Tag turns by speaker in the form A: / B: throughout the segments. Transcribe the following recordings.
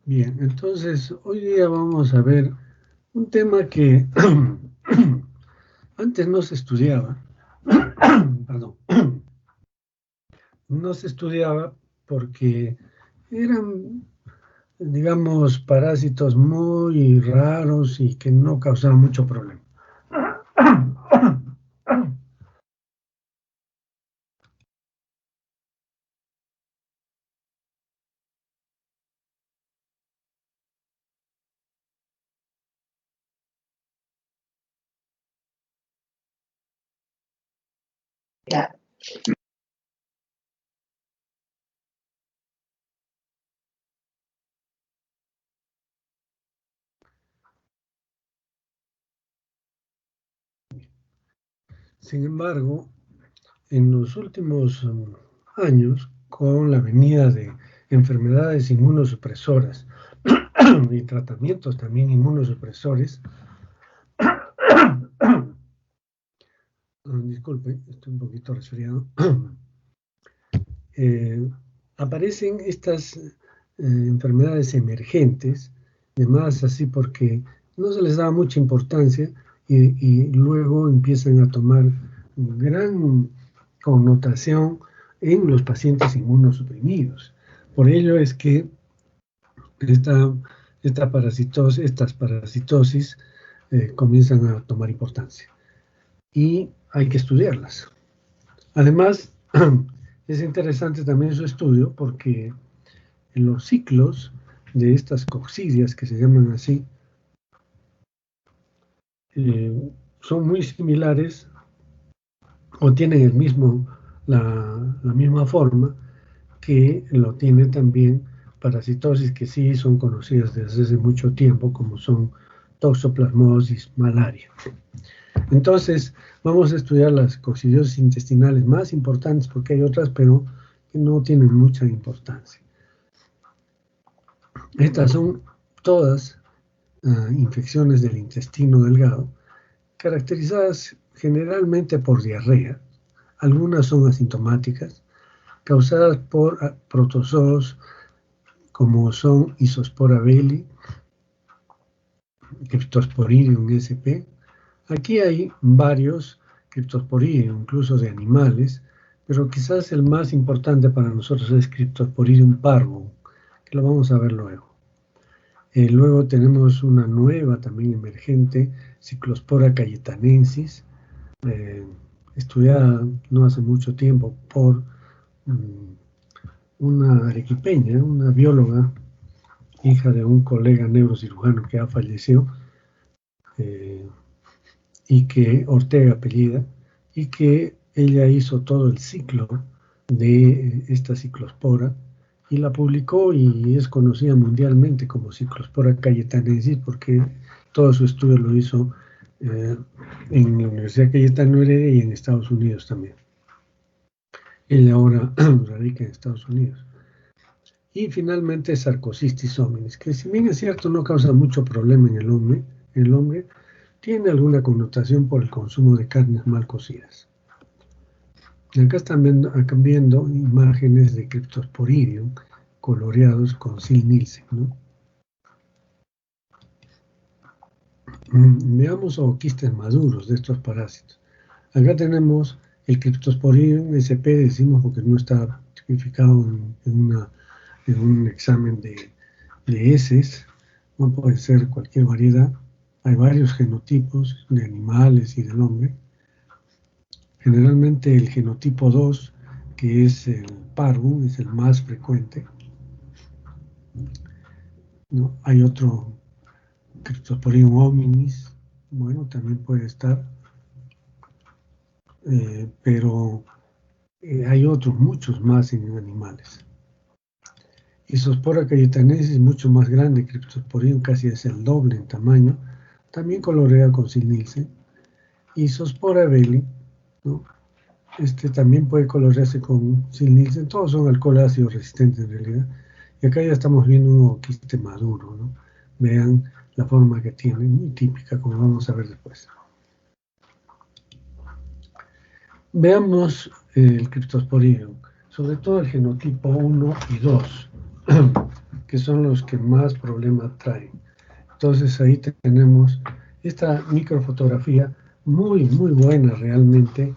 A: Bien, entonces hoy día vamos a ver un tema que antes no se estudiaba, perdón, no se estudiaba porque eran, digamos, parásitos muy raros y que no causaban mucho problema. Sin embargo, en los últimos años, con la venida de enfermedades inmunosupresoras y tratamientos también inmunosupresores, disculpe, estoy un poquito resfriado, eh, aparecen estas enfermedades emergentes, además así porque no se les da mucha importancia y luego empiezan a tomar gran connotación en los pacientes inmunosuprimidos. Por ello es que esta, estas parasitosis comienzan a tomar importancia y hay que estudiarlas. Además, es interesante también su estudio porque en los ciclos de estas coccidias, que se llaman así, son muy similares o tienen la misma forma que lo tiene también parasitosis que sí son conocidas desde hace mucho tiempo, como son toxoplasmosis, malaria. Entonces, vamos a estudiar las coccidiosis intestinales más importantes porque hay otras, pero que no tienen mucha importancia. Estas son todas infecciones del intestino delgado, caracterizadas generalmente por diarrea. Algunas son asintomáticas, causadas por protozoos como son Isospora belli, Cryptosporidium sp. Aquí hay varios Cryptosporidium, incluso de animales, pero quizás el más importante para nosotros es Cryptosporidium parvum, que lo vamos a ver luego. Luego tenemos una nueva también emergente, Cyclospora cayetanensis, eh, estudiada no hace mucho tiempo por una arequipeña, una bióloga, hija de un colega neurocirujano que ha fallecido, eh, y que Ortega apellida, y que ella hizo todo el ciclo de esta ciclospora y la publicó y es conocida mundialmente como Ciclospora cayetanensis porque todo su estudio lo hizo en la Universidad Cayetano Heredia y en Estados Unidos también. Ella ahora radica en Estados Unidos. Y finalmente Sarcocistis hominis, que si bien es cierto no causa mucho problema en el hombre tiene alguna connotación por el consumo de carnes mal cocidas. Acá están viendo imágenes de Cryptosporidium coloreados con Sil Nielsen, ¿no? Veamos ooquistes maduros de estos parásitos. Acá tenemos el Cryptosporidium sp, decimos porque no está tipificado en un examen de heces, no puede ser cualquier variedad. Hay varios genotipos de animales y del hombre. Generalmente el genotipo 2, que es el parvum, es el más frecuente, ¿no? Hay otro, Cryptosporidium hominis, bueno, también puede estar, pero hay otros, muchos más en animales. Isospora cayetanensis es mucho más grande, Cryptosporidium casi es el doble en tamaño, también colorea con Sil Nielsen. Isospora belli, ¿no? Este también puede colorearse con Sil Nielsen, todos son alcohol ácido resistentes en realidad. Y acá ya estamos viendo un ooquiste maduro, ¿no? Vean la forma que tiene, muy típica, como vamos a ver después. Veamos el Cryptosporidium, sobre todo el genotipo 1 y 2. que son los que más problemas traen. Entonces ahí tenemos esta microfotografía muy, muy buena realmente,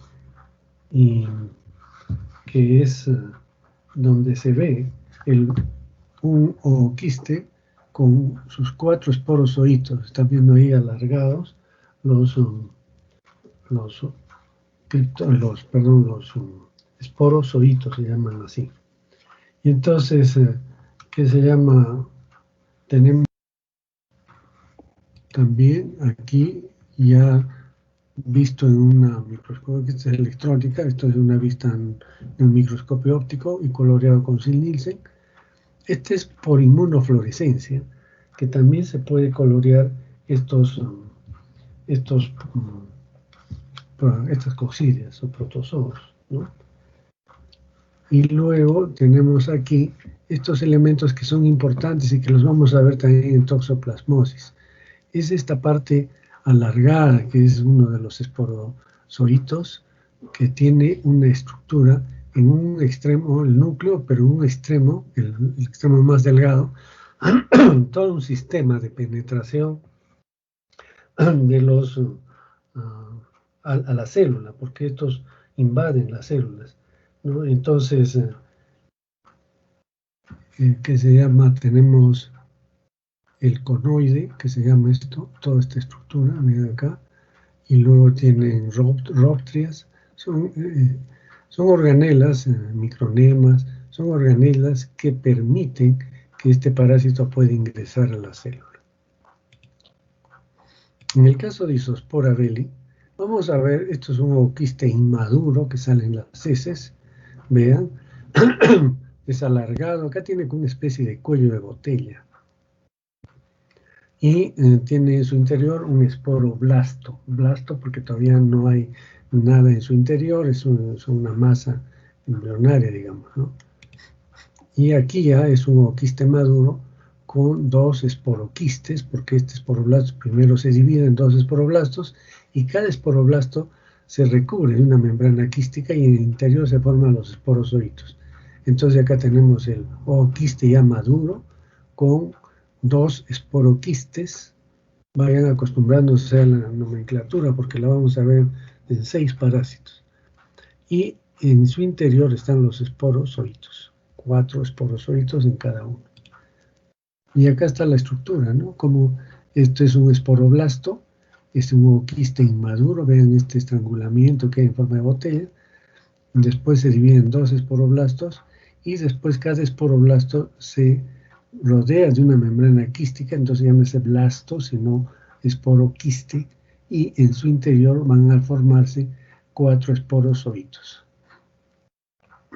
A: y que es donde se ve un ooquiste con sus 4 esporozoitos. Están viendo ahí alargados los esporozoitos, se llaman así. Y entonces, ¿qué se llama? Tenemos también aquí ya visto en una microscopia electrónica, esto es una vista en un microscopio óptico y coloreado con SIL-Nielsen. Este es por inmunofluorescencia, que también se puede colorear estas coccidias o protozoos, ¿no? Y luego tenemos aquí estos elementos que son importantes y que los vamos a ver también en toxoplasmosis. Es esta parte alargada, que es uno de los esporozoitos, que tiene una estructura en un extremo, el núcleo, pero en un extremo, el extremo más delgado, todo un sistema de penetración de los a la célula, porque estos invaden las células, ¿no? Entonces, ¿qué se llama? Tenemos el conoide, que se llama esto, toda esta estructura, mira acá, y luego tienen róptrias, son organelas, micronemas, son organelas que permiten que este parásito pueda ingresar a la célula. En el caso de Isospora belli, vamos a ver, esto es un ooquiste inmaduro que sale en las heces, vean, es alargado, acá tiene una especie de cuello de botella, y tiene en su interior un esporoblasto, blasto porque todavía no hay nada en su interior, es una masa embrionaria, digamos, ¿no? Y aquí ya es un ooquiste maduro con 2 esporoquistes, porque este esporoblasto primero se divide en 2 esporoblastos, y cada esporoblasto se recubre de una membrana quística y en el interior se forman los esporozoitos. Entonces acá tenemos el ooquiste ya maduro con 2 esporoquistes. Vayan acostumbrándose a la nomenclatura porque la vamos a ver en 6 parásitos. Y en su interior están los esporozoitos, 4 esporozoitos en cada uno. Y acá está la estructura, ¿no? Como esto es un esporoblasto, es un ooquiste inmaduro, vean este estrangulamiento que hay en forma de botella. Después se divide en 2 esporoblastos y después cada esporoblasto se rodea de una membrana quística, entonces ya no es blasto, sino esporoquiste, y en su interior van a formarse 4 esporozoitos.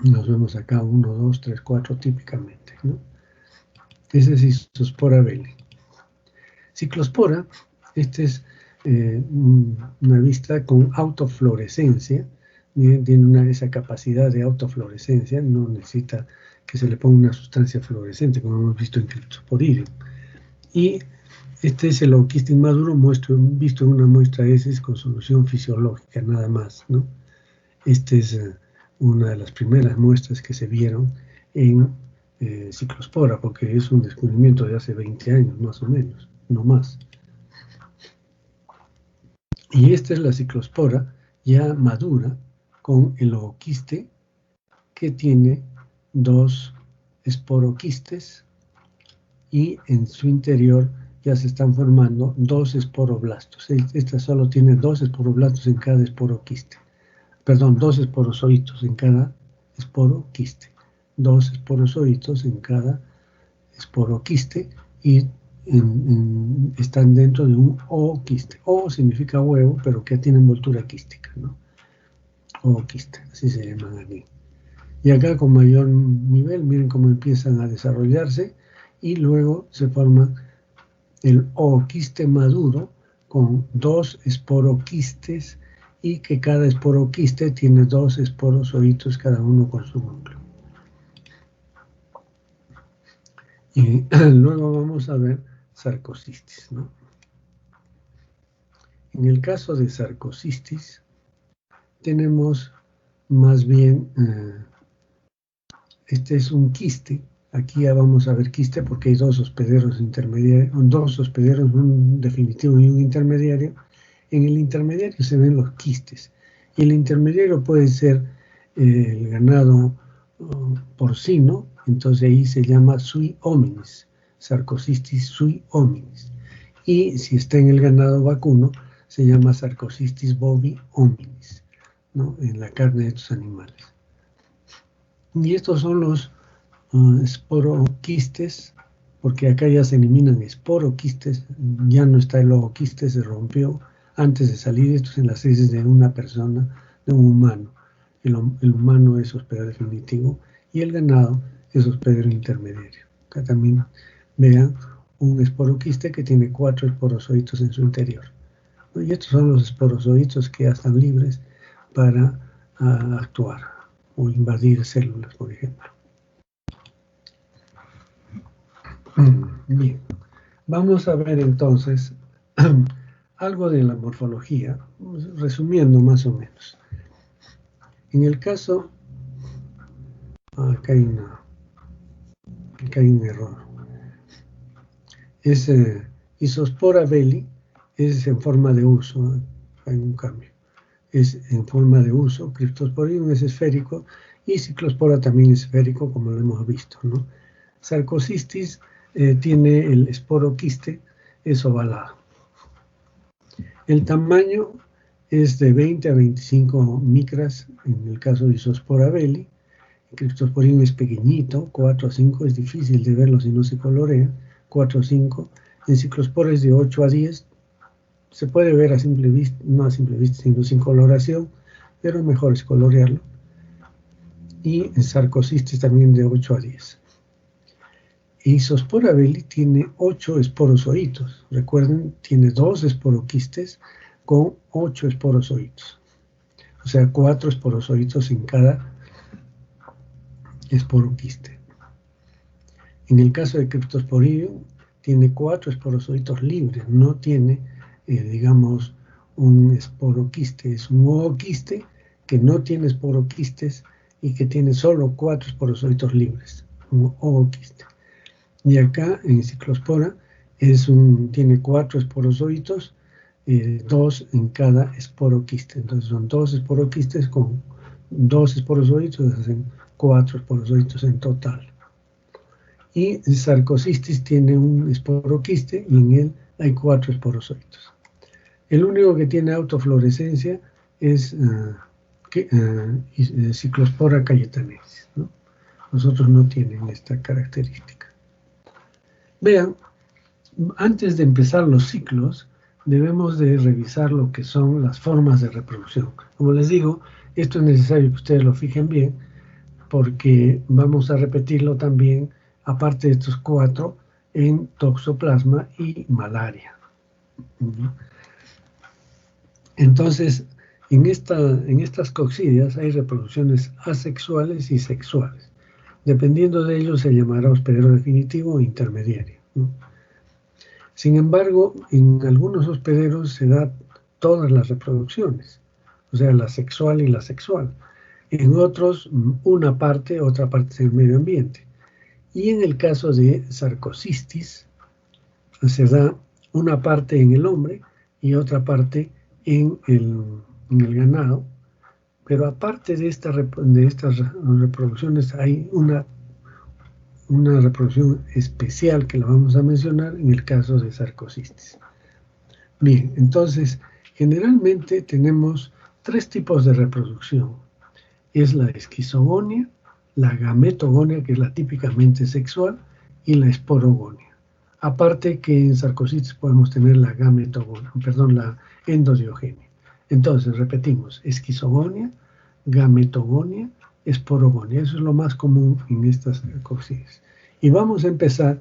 A: Nos vemos acá 1, 2, 3, 4 típicamente, ¿no? Esa es Isospora belli. Ciclospora, esta es una vista con autofluorescencia, tiene esa capacidad de autofluorescencia, no necesita que se le ponga una sustancia fluorescente, como hemos visto en Cryptosporidium. Y este es el ooquiste inmaduro visto en una muestra de heces con solución fisiológica, nada más, ¿no? Esta es una de las primeras muestras que se vieron en Ciclospora, porque es un descubrimiento de hace 20 años, más o menos, no más. Y esta es la Ciclospora ya madura, con el ooquiste que tiene 2 esporoquistes, y en su interior ya se están formando 2 esporoblastos. Esta solo tiene 2 esporoblastos en cada esporoquiste. Perdón, 2 esporozoitos en cada esporoquiste. 2 esporozoitos en cada esporoquiste y están dentro de un ooquiste. O significa huevo, pero que tiene envoltura quística, ¿no? Ooquiste, así se llaman aquí. Y acá con mayor nivel, miren cómo empiezan a desarrollarse y luego se forma el ooquiste maduro con 2 esporoquistes y que cada esporoquiste tiene 2 esporozoitos, cada uno con su núcleo. Y luego vamos a ver sarcocistis, ¿no? En el caso de sarcocistis tenemos más bien, este es un quiste Aquí ya vamos a ver quiste porque hay dos hospederos intermediarios, dos hospederos, un definitivo y un intermediario. En el intermediario se ven los quistes. Y el intermediario puede ser el ganado porcino, entonces ahí se llama sui hominis, Sarcosistis sui hominis. Y si está en el ganado vacuno, se llama Sarcosistis bovi hominis, ¿no? En la carne de estos animales. Y estos son los esporoquistes, porque acá ya se eliminan esporoquistes, ya no está el ooquiste, se rompió antes de salir. Esto es en las heces de una persona, de un humano. El humano es hospedero definitivo y el ganado es hospedero intermediario. Acá también vean un esporoquiste que tiene 4 esporozoitos en su interior. Y estos son los esporozoitos que ya están libres para actuar o invadir células, por ejemplo. Bien, vamos a ver entonces algo de la morfología, resumiendo más o menos. En el caso, acá hay un error. Es Isospora belli, es en forma de uso, hay un cambio. Es en forma de uso, Cryptosporidium es esférico y Ciclospora también es esférico, como lo hemos visto, ¿no? Sarcosistis tiene el esporoquiste, es ovalado. El tamaño es de 20 a 25 micras en el caso de Isospora belli. El Cryptosporidium es pequeñito, 4 a 5, es difícil de verlo si no se colorea, 4 a 5. En Ciclospora es de 8 a 10. Se puede ver a simple vista, no a simple vista, sino sin coloración, pero mejor es colorearlo. Y en Sarcosistis también de 8 a 10. Isospora belli tiene 8 esporozoitos. Recuerden, tiene 2 esporoquistes con 8 esporozoitos. O sea, 4 esporozoitos en cada esporoquiste. En el caso de Cryptosporidium, tiene 4 esporozoitos libres, no tiene, digamos, un esporoquiste. Es un ooquiste que no tiene esporoquistes y que tiene solo 4 esporozoitos libres, un ooquiste. Y acá en Ciclospora tiene 4 esporozoitos, 2 en cada esporoquiste. Entonces son 2 esporoquistes con 2 esporozoitos, hacen 4 esporozoitos en total. Y Sarcosistis tiene un esporoquiste y en él hay 4 esporozoitos. El único que tiene autofluorescencia es Ciclospora cayetanensis, ¿no? Los otros no tienen esta característica. Vean, antes de empezar los ciclos, debemos de revisar lo que son las formas de reproducción. Como les digo, esto es necesario que ustedes lo fijen bien, porque vamos a repetirlo también, aparte de estos 4, en toxoplasma y malaria. Entonces, en estas coccidias hay reproducciones asexuales y sexuales. Dependiendo de ello, se llamará hospedero definitivo o intermediario, ¿no? Sin embargo, en algunos hospederos se da todas las reproducciones, o sea, la sexual y la sexual. En otros, una parte, otra parte es el medio ambiente. Y en el caso de Sarcosistis, se da una parte en el hombre y otra parte en el ganado. Pero aparte de estas reproducciones, hay una reproducción especial que la vamos a mencionar en el caso de Sarcosistis. Bien, entonces, generalmente tenemos 3 tipos de reproducción. Es la esquizogonia, la gametogonia, que es la típicamente sexual, y la esporogonia. Aparte que en Sarcosistis podemos tener la la endodiogenia. Entonces, repetimos, esquizogonia, gametogonia, esporogonia. Eso es lo más común en estas coccidias. Y vamos a empezar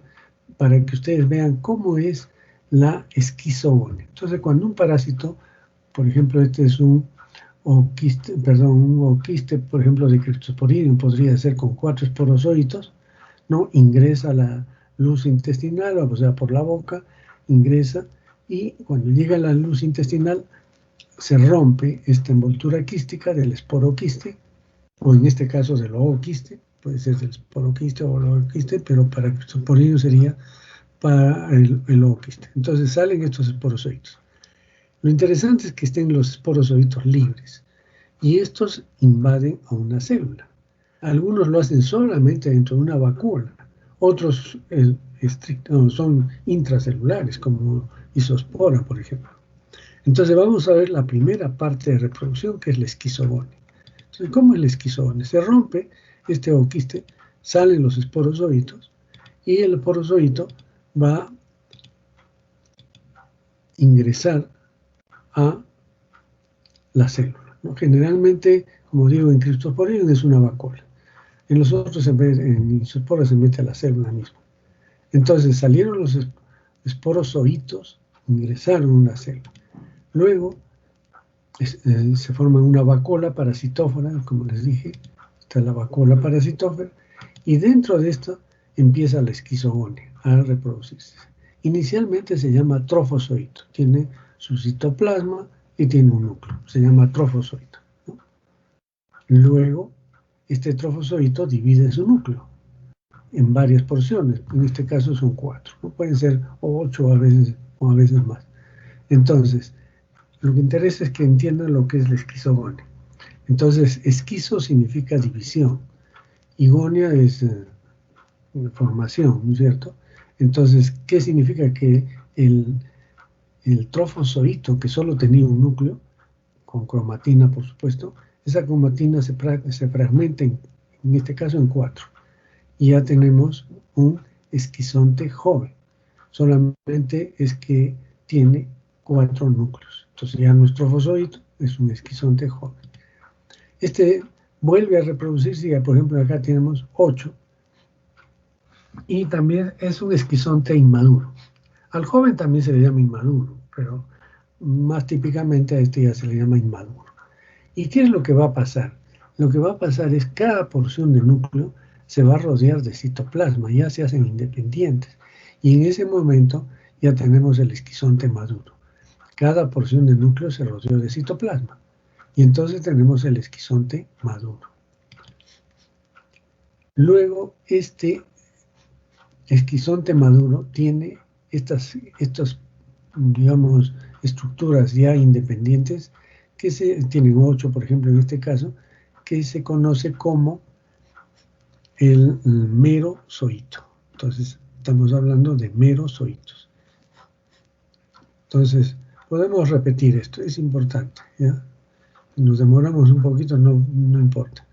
A: para que ustedes vean cómo es la esquizogonia. Entonces, cuando un parásito, por ejemplo, este es un ooquiste, por ejemplo, de Cryptosporidium, podría ser con 4 esporozoitos, ¿no? Ingresa a la luz intestinal, o sea, por la boca, ingresa, y cuando llega a la luz intestinal, se rompe esta envoltura quística del esporoquiste, o en este caso del ooquiste, puede ser del esporoquiste o el ooquiste, pero para el criptosporidium sería para el ooquiste. Entonces salen estos esporozoitos. Lo interesante es que estén los esporozoitos libres y estos invaden a una célula. Algunos lo hacen solamente dentro de una vacúola, otros son intracelulares, como isospora, por ejemplo. Entonces vamos a ver la primera parte de reproducción, que es la esquizogonia. Entonces, ¿cómo es la esquizogonia? Se rompe este ooquiste, salen los esporozoitos y el esporozoito va a ingresar a la célula, ¿no? Generalmente, como digo, en criptosporidium es una vacúola. En los otros, en isospora se mete a la célula misma. Entonces salieron los esporozoitos, ingresaron a una célula. Luego se forma una vacuola parasitófora, como les dije, está la vacuola parasitófora, y dentro de esto empieza la esquizogonia a reproducirse. Inicialmente se llama trofozoito, tiene su citoplasma y tiene un núcleo, se llama trofozoito, ¿no? Luego, este trofozoito divide su núcleo en varias porciones, en este caso son 4, ¿no? Pueden ser 8 o a veces más. Entonces, lo que interesa es que entiendan lo que es la esquizogonia. Entonces, esquizo significa división y gonia es formación, ¿no es cierto? Entonces, ¿qué significa? Que el trofozoito, que solo tenía un núcleo, con cromatina, por supuesto, esa cromatina se fragmenta, en este caso, en 4. Y ya tenemos un esquizonte joven. Solamente es que tiene 4 núcleos. Entonces ya nuestro trofozoito es un esquizonte joven. Este vuelve a reproducirse, y por ejemplo acá tenemos 8, y también es un esquizonte inmaduro. Al joven también se le llama inmaduro, pero más típicamente a este ya se le llama inmaduro. ¿Y qué es lo que va a pasar? Lo que va a pasar es que cada porción de núcleo se va a rodear de citoplasma, ya se hacen independientes. Y en ese momento ya tenemos el esquizonte maduro. Cada porción de núcleo se rodeó de citoplasma. Y entonces tenemos el esquizonte maduro. Luego, este esquizonte maduro tiene estas digamos, estructuras ya independientes, que tienen 8, por ejemplo, en este caso, que se conoce como el merozoito. Entonces, estamos hablando de merozoitos. Entonces, podemos repetir esto, es importante, ¿ya? Nos demoramos un poquito, no importa.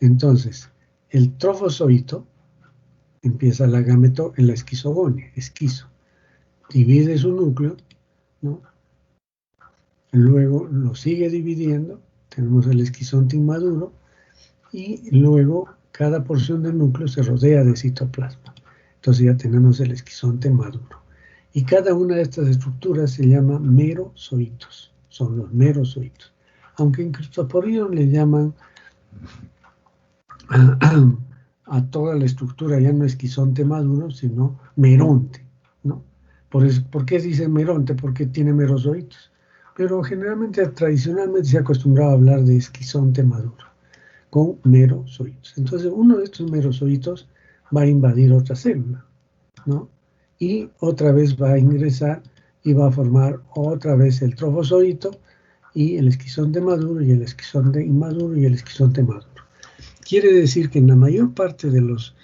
A: Entonces, el trofozoito empieza en la esquizogonia, esquizo, divide su núcleo, ¿no? Luego lo sigue dividiendo, tenemos el esquizonte inmaduro, y luego cada porción del núcleo se rodea de citoplasma. Entonces ya tenemos el esquizonte maduro. Y cada una de estas estructuras se llama merozoitos, son los merozoitos. Aunque en criptosporidium le llaman a toda la estructura ya no esquizonte maduro, sino meronte, ¿no? ¿Por qué dice meronte? Porque tiene merozoitos. Pero generalmente, tradicionalmente, se ha acostumbrado a hablar de esquizonte maduro, con merozoitos. Entonces, uno de estos merozoitos va a invadir otra célula, ¿no? Y otra vez va a ingresar y va a formar otra vez el trofozoito y el esquizonte maduro y el esquizonte inmaduro y el esquizonte maduro. Quiere decir que en la mayor parte de los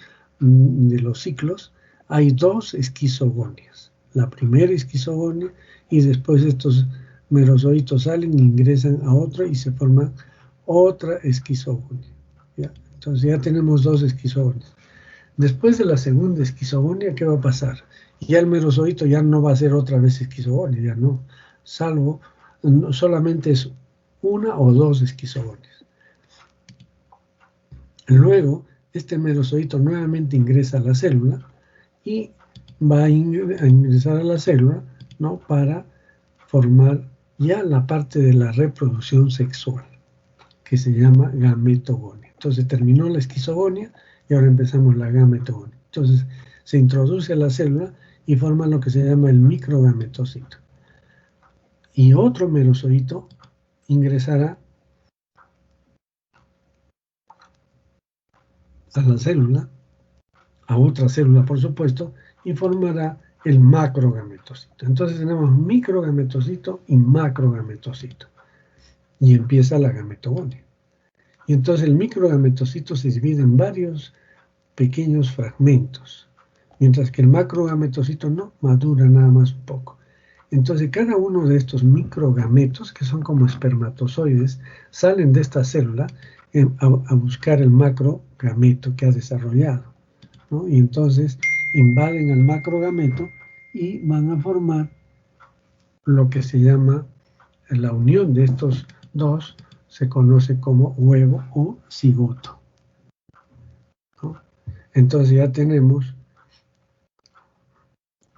A: ciclos hay 2 esquizogonias. La primera esquizogonia, y después estos merozoitos salen, ingresan a otra y se forma otra esquizogonia, ¿ya? Entonces ya tenemos 2 esquizogonias. Después de la segunda esquizogonia, ¿qué va a pasar? Ya el merozoito ya no va a ser otra vez esquizogonia, ya no, salvo solamente es 1 o 2 esquizogonias. Luego, este merozoito nuevamente ingresa a la célula y va a ingresar a la célula, ¿no?, para formar ya la parte de la reproducción sexual, que se llama gametogonia. Entonces terminó la esquizogonia y ahora empezamos la gametogonia. Entonces se introduce a la célula y forma lo que se llama el microgametocito. Y otro merozoito ingresará a la célula, a otra célula por supuesto, y formará el macrogametocito. Entonces tenemos microgametocito y macrogametocito. Y empieza la gametogonia. Y entonces el microgametocito se divide en varios pequeños fragmentos, mientras que el macrogametocito no, madura nada más un poco. Entonces cada uno de estos microgametos, que son como espermatozoides, salen de esta célula a buscar el macrogameto que ha desarrollado, ¿no? Y entonces invaden al macrogameto y van a formar lo que se llama la unión de estos dos, se conoce como huevo o cigoto, ¿no? Entonces ya tenemos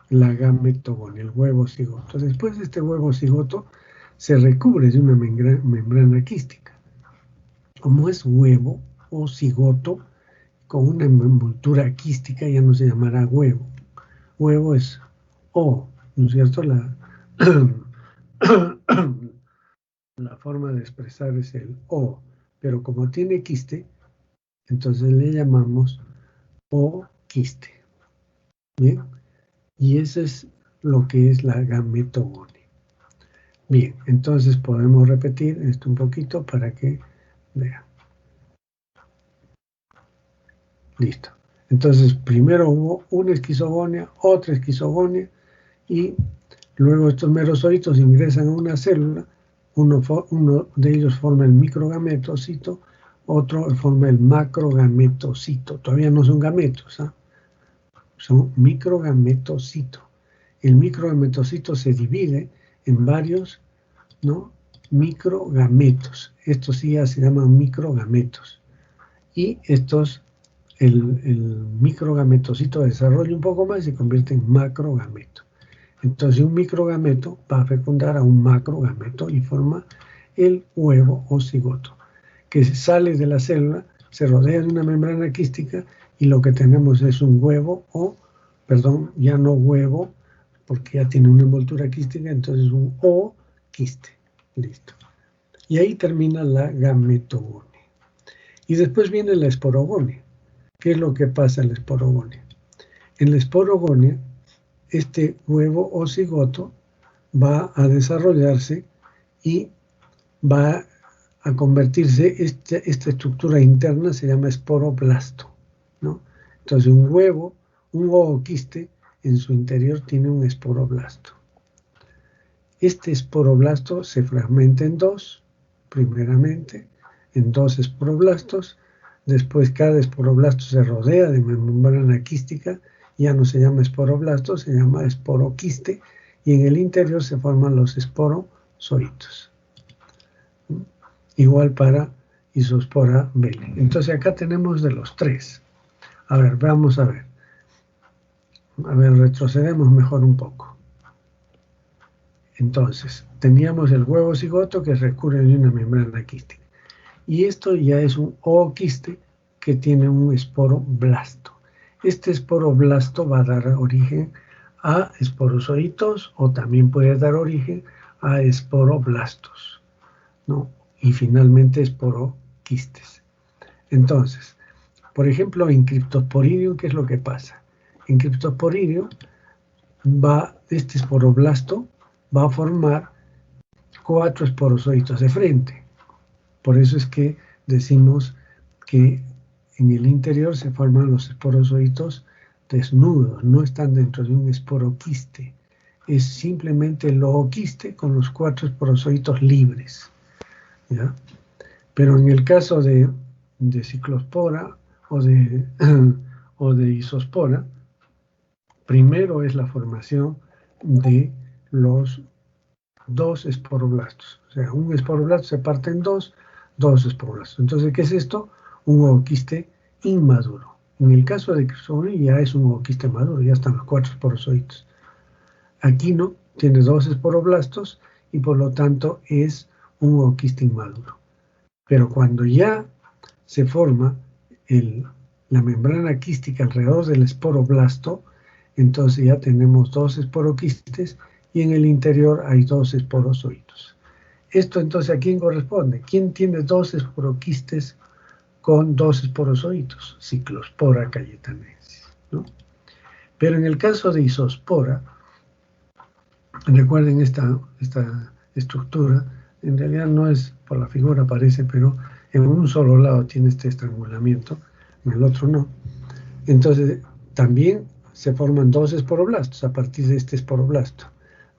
A: la gametogonia, el huevo cigoto. Después de este huevo cigoto se recubre de una membrana quística. Como es huevo o cigoto con una envoltura quística, ya no se llamará huevo. Huevo es O, ¿no es cierto? La forma de expresar es el O, pero como tiene quiste, entonces le llamamos O-quiste. ¿Bien? Y eso es lo que es la gametogonia. Bien, entonces podemos repetir esto un poquito para que vean. Listo. Entonces, primero hubo una esquizogonia, otra esquizogonia, y luego estos merozoitos ingresan a una célula, uno de ellos forma el microgametocito, otro forma el macrogametocito. Todavía no son gametos, ¿eh? Son microgametocito. El microgametocito se divide en varios, ¿no?, microgametos. Estos sí ya se llaman microgametos. Y estos, el microgametocito desarrolla un poco más y se convierte en macrogameto. Entonces un microgameto va a fecundar a un macrogameto y forma el huevo o cigoto, que sale de la célula, se rodea de una membrana quística y lo que tenemos es un huevo perdón, ya no huevo, porque ya tiene una envoltura quística, entonces un O-quiste. Listo. Y ahí termina la gametogonia. Y después viene la esporogonia. ¿Qué es lo que pasa en la esporogonia? En la esporogonia, este huevo o cigoto va a desarrollarse y va a convertirse, esta estructura interna se llama esporoblasto, ¿no? Entonces un huevo, un ooquiste, en su interior tiene un esporoblasto. Este esporoblasto se fragmenta en dos, primeramente, en dos esporoblastos. Después cada esporoblasto se rodea de membrana quística, ya no se llama esporoblasto, se llama esporoquiste, y en el interior se forman los esporozoitos. Igual para Isospora bele. Entonces acá tenemos de los tres. A ver, vamos a ver. A ver, retrocedemos mejor un poco. Entonces, teníamos el huevo cigoto que recubre de una membrana quística. Y esto ya es un ooquiste que tiene un esporoblasto. Este esporoblasto va a dar origen a esporozoitos o también puede dar origen a esporoblastos, ¿no? Y finalmente esporoquistes. Entonces, por ejemplo, en Cryptosporidium, ¿qué es lo que pasa? En Cryptosporidium este esporoblasto va a formar 4 esporozoitos de frente. Por eso es que decimos que en el interior se forman los esporozoitos desnudos, no están dentro de un esporoquiste. Es simplemente el ooquiste con los 4 esporozoitos libres, ¿ya? Pero en el caso de ciclospora o de isospora, primero es la formación de los dos esporoblastos. O sea, un esporoblasto se parte en dos esporoblastos. Entonces, ¿qué es esto? Un ooquiste inmaduro. En el caso de Cryptosporidium ya es un ooquiste maduro, ya están los 4 esporozoitos. Aquí no, tiene 2 esporoblastos y por lo tanto es un ooquiste inmaduro. Pero cuando ya se forma la membrana quística alrededor del esporoblasto, entonces ya tenemos 2 esporoquistes y en el interior hay 2 esporozoitos. Esto entonces, ¿a quién corresponde? ¿Quién tiene 2 esporoquistes con 2 esporozoitos, Cyclospora cayetanensis, ¿no? Pero en el caso de Isospora, recuerden esta estructura, en realidad no es por la figura aparece, pero en un solo lado tiene este estrangulamiento, en el otro no. Entonces también se forman 2 esporoblastos a partir de este esporoblasto.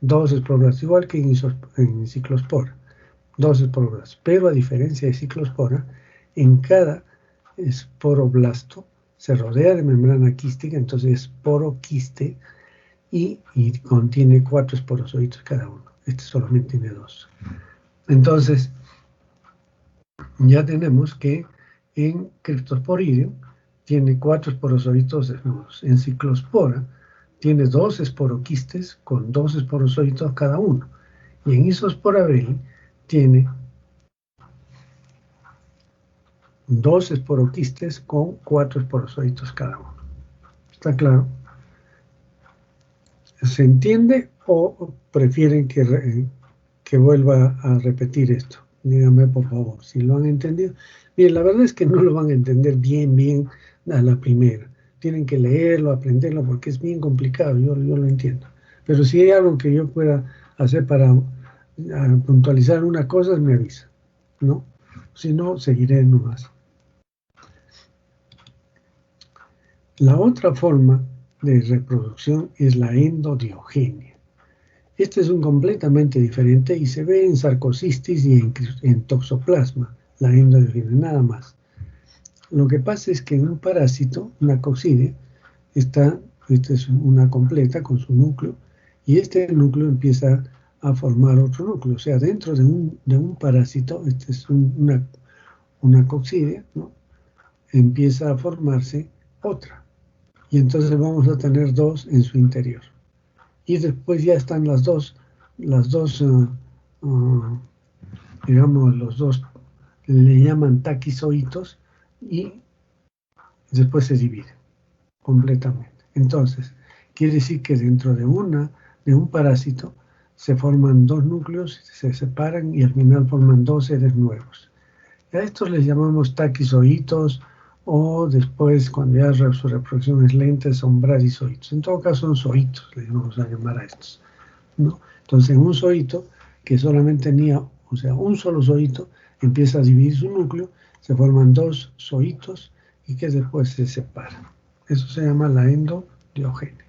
A: 2 esporoblastos, igual que en Cyclospora, 2 esporoblastos. Pero a diferencia de Cyclospora, en cada esporoblasto se rodea de membrana quística, entonces esporoquiste, y contiene 4 esporozoitos cada uno. Este solamente tiene 2. Entonces, ya tenemos que en Cryptosporidium tiene 4 esporozoitos desnudos. En Cyclospora tiene 2 esporoquistes con 2 esporozoitos cada uno. Y en Isospora belli tiene 2 esporoquistes con 4 esporozoitos cada uno. ¿Está claro? ¿Se entiende o prefieren que vuelva a repetir esto? Díganme por favor, si lo han entendido. Bien, la verdad es que no lo van a entender bien a la primera. Tienen que leerlo, aprenderlo, porque es bien complicado, yo lo entiendo. Pero si hay algo que yo pueda hacer para puntualizar una cosa, me avisa, ¿no? Si no, seguiré nomás. La otra forma de reproducción es la endodiogenia. Este es un completamente diferente y se ve en sarcocistis y en toxoplasma, la endodiogenia, nada más. Lo que pasa es que en un parásito, una coccidia, esta es una completa con su núcleo, y este núcleo empieza a formar otro núcleo. O sea, dentro de un parásito, esta es una coccidia, ¿no? Empieza a formarse otra. Y entonces vamos a tener 2 en su interior. Y después ya están las dos, digamos, los 2 le llaman taquizoitos y después se dividen completamente. Entonces, quiere decir que dentro de un parásito se forman 2 núcleos, se separan y al final forman 2 seres nuevos. A estos les llamamos taquizoitos, o después, cuando ya su reproducción es lenta, son bradizoitos. En todo caso, son zoitos, les vamos a llamar a estos, ¿no? Entonces, en un zoito que solamente tenía, o sea, un solo zoito, empieza a dividir su núcleo, se forman 2 zoitos y que después se separan. Eso se llama la endodiogenia.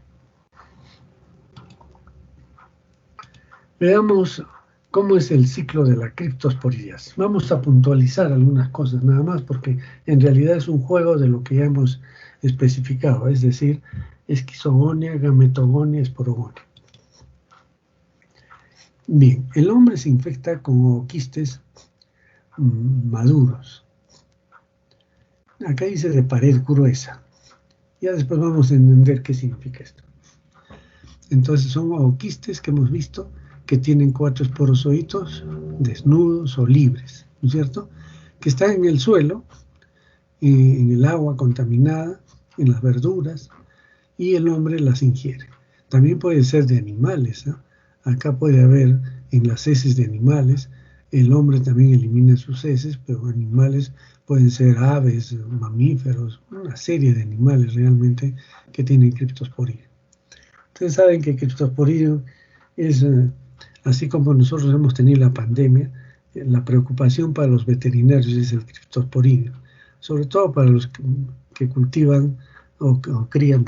A: Veamos cómo es el ciclo de la criptosporidiasis. Vamos a puntualizar algunas cosas nada más, porque en realidad es un juego de lo que ya hemos especificado, es decir, esquizogonia, gametogonia, esporogonia. Bien, el hombre se infecta con ooquistes maduros. Acá dice de pared gruesa. Ya después vamos a entender qué significa esto. Entonces son ooquistes que hemos visto que tienen 4 esporozoitos desnudos o libres, ¿no es cierto? Que están en el suelo, en el agua contaminada, en las verduras, y el hombre las ingiere. También puede ser de animales, ¿no? Acá puede haber en las heces de animales, el hombre también elimina sus heces, pero animales pueden ser aves, mamíferos, una serie de animales realmente que tienen Cryptosporidium. Ustedes saben que Cryptosporidium es, así como nosotros hemos tenido la pandemia, la preocupación para los veterinarios es el Cryptosporidium, sobre todo para los que cultivan o crían,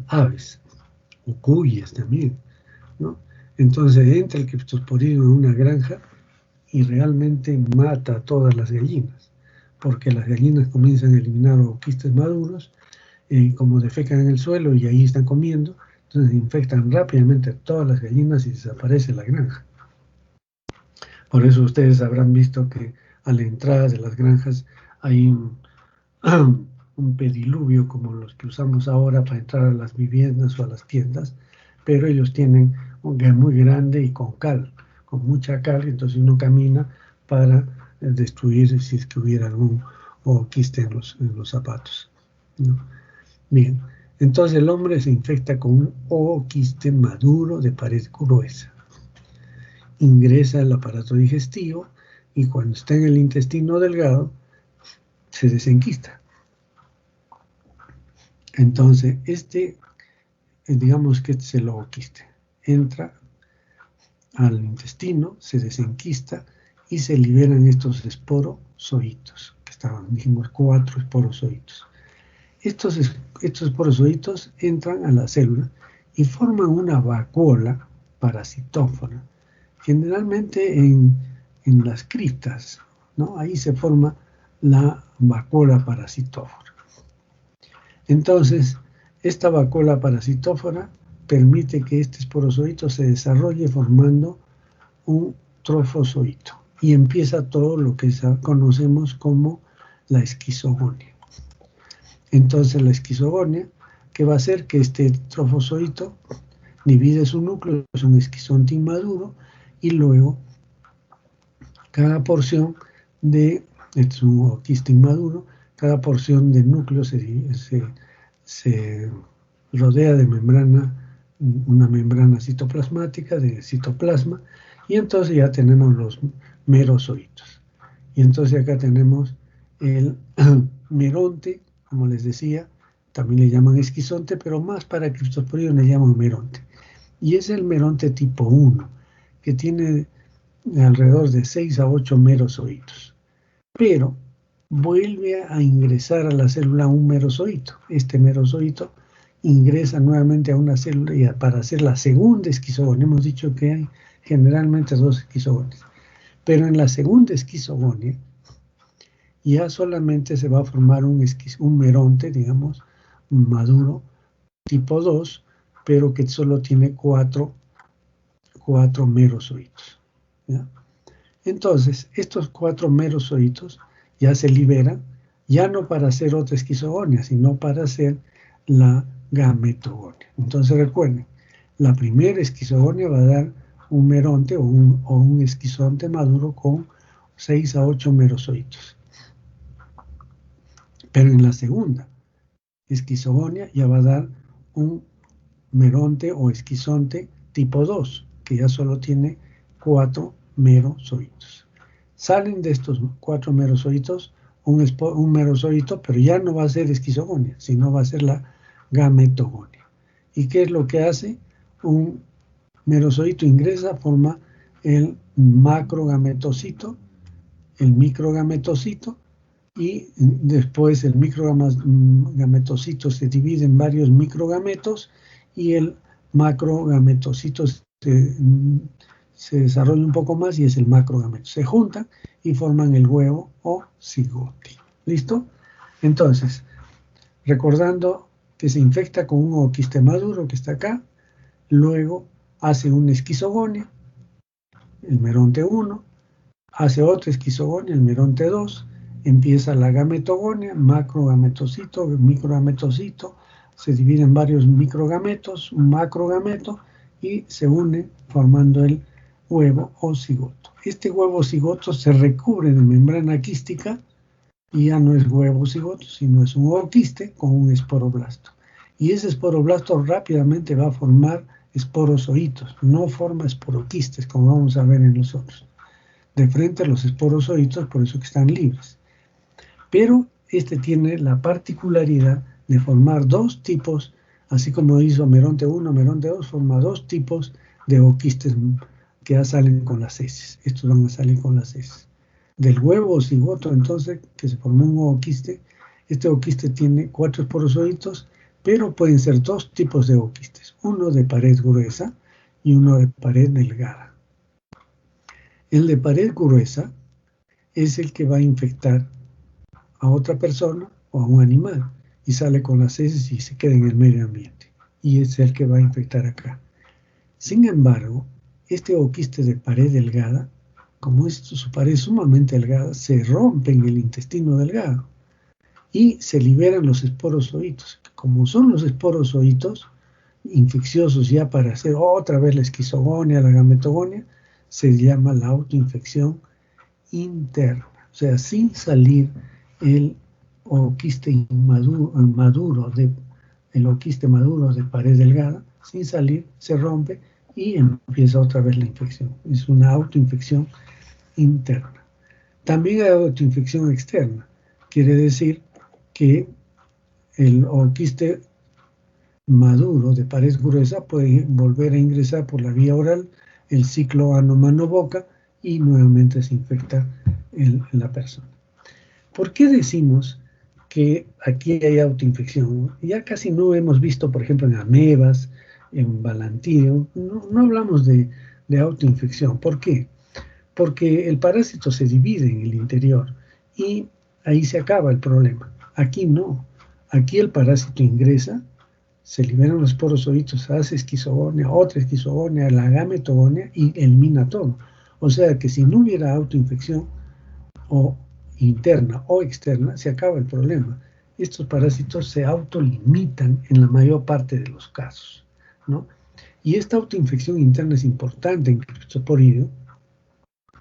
A: aves, o cuyes también, ¿no? Entonces entra el Cryptosporidium en una granja y realmente mata a todas las gallinas, porque las gallinas comienzan a eliminar ooquistes maduros, como defecan en el suelo y ahí están comiendo, entonces infectan rápidamente a todas las gallinas y desaparece la granja. Por eso ustedes habrán visto que a la entrada de las granjas hay un pediluvio como los que usamos ahora para entrar a las viviendas o a las tiendas, pero ellos tienen un gas muy grande y con cal, con mucha cal, entonces uno camina para destruir si es que hubiera algún ooquiste en los zapatos, ¿no? Bien, entonces el hombre se infecta con un ooquiste maduro de pared gruesa. Ingresa al aparato digestivo y cuando está en el intestino delgado, se desenquista. Entonces, digamos que este es el ooquiste. Entra al intestino, se desenquista y se liberan estos esporozoitos, que dijimos 4 esporozoitos. Estos esporozoitos entran a la célula y forman una vacuola parasitófora, generalmente en las cristas, ¿no? Ahí se forma la vacuola parasitófora. Entonces, esta vacuola parasitófora permite que este esporozoito se desarrolle formando un trofozoito y empieza todo lo que conocemos como la esquizogonia. Entonces, la esquizogonia, que va a hacer que este trofozoito divide su núcleo, es un esquizonte inmaduro, y luego cada porción este es un ooquiste inmaduro, cada porción del núcleo se rodea de una membrana citoplasmática, de citoplasma, y entonces ya tenemos los merozoitos. Y entonces acá tenemos el meronte, como les decía, también le llaman esquizonte, pero más para criptosporidios le llaman meronte. Y es el meronte tipo 1, que tiene alrededor de 6 a 8 merozoitos. Pero vuelve a ingresar a la célula un merozoito. Este merozoito ingresa nuevamente a una célula para hacer la segunda esquizogonia. Hemos dicho que hay generalmente 2 esquizogonias. Pero en la segunda esquizogonia ya solamente se va a formar un meronte, digamos, maduro, tipo 2, pero que solo tiene 4 merozoitos, ¿ya? Entonces, estos 4 merozoitos ya se liberan, ya no para hacer otra esquizogonia, sino para hacer la gametogonia. Entonces recuerden, la primera esquizogonia va a dar un meronte o un esquizonte maduro con 6 a 8 merozoitos. Pero en la segunda esquizogonia ya va a dar un meronte o esquizonte tipo 2, que ya solo tiene 4 merozoitos. Salen de estos 4 merozoitos un merozoito, pero ya no va a ser esquizogonia, sino va a ser la gametogonia. ¿Y qué es lo que hace? Un merozoito ingresa, forma el macrogametocito, el microgametocito, y después el microgametocito se divide en varios microgametos y el macrogametocito se desarrolla un poco más y es el macrogameto. Se juntan y forman el huevo o cigote. ¿Listo? Entonces, recordando que se infecta con un ooquiste maduro que está acá, luego hace una esquizogonia, el meronte 1, hace otra esquizogonia, el meronte 2, empieza la gametogonia, macrogametocito, microgametocito, se divide en varios microgametos, un macrogameto, y se une formando el huevo o cigoto. Este huevo o cigoto se recubre de membrana quística y ya no es huevo o cigoto, sino es un ooquiste con un esporoblasto. Y ese esporoblasto rápidamente va a formar esporozoitos, no forma esporoquistes, como vamos a ver en los otros. De frente a los esporozoitos, por eso que están libres. Pero este tiene la particularidad de formar 2 tipos, así como hizo meronte 1, meronte 2, forma 2 tipos de ooquistes que ya salen con las heces. Estos van a salir con las heces. Del huevo o cigoto, entonces, que se formó un ooquiste, este ooquiste tiene 4 esporozoitos, pero pueden ser 2 tipos de ooquistes, uno de pared gruesa y uno de pared delgada. El de pared gruesa es el que va a infectar a otra persona o a un animal y sale con las heces y se queda en el medio ambiente. Y es el que va a infectar acá. Sin embargo, este ooquiste de pared delgada, como su pared es sumamente delgada, se rompe en el intestino delgado y se liberan los esporozoitos. Como son los esporozoitos infecciosos ya para hacer otra vez la esquizogonia, la gametogonia, se llama la autoinfección interna. O sea, sin salir el ooquiste maduro de pared delgada, sin salir, se rompe y empieza otra vez la infección. Es una autoinfección interna. También hay autoinfección externa, quiere decir que el ooquiste maduro de pared gruesa puede volver a ingresar por la vía oral, el ciclo ano-mano-boca, y nuevamente se infecta la persona. ¿Por qué decimos que aquí hay autoinfección? Ya casi no hemos visto, por ejemplo, en amebas, en balantidio, no hablamos de autoinfección. ¿Por qué? Porque el parásito se divide en el interior y ahí se acaba el problema. Aquí no. Aquí el parásito ingresa, se liberan los porosoditos, hace esquizogonia, otra esquizogonia, la gametogonia y elimina todo. O sea que si no hubiera autoinfección o interna o externa, se acaba el problema. Estos parásitos se autolimitan en la mayor parte de los casos, ¿no? Y esta autoinfección interna es importante en Cryptosporidium.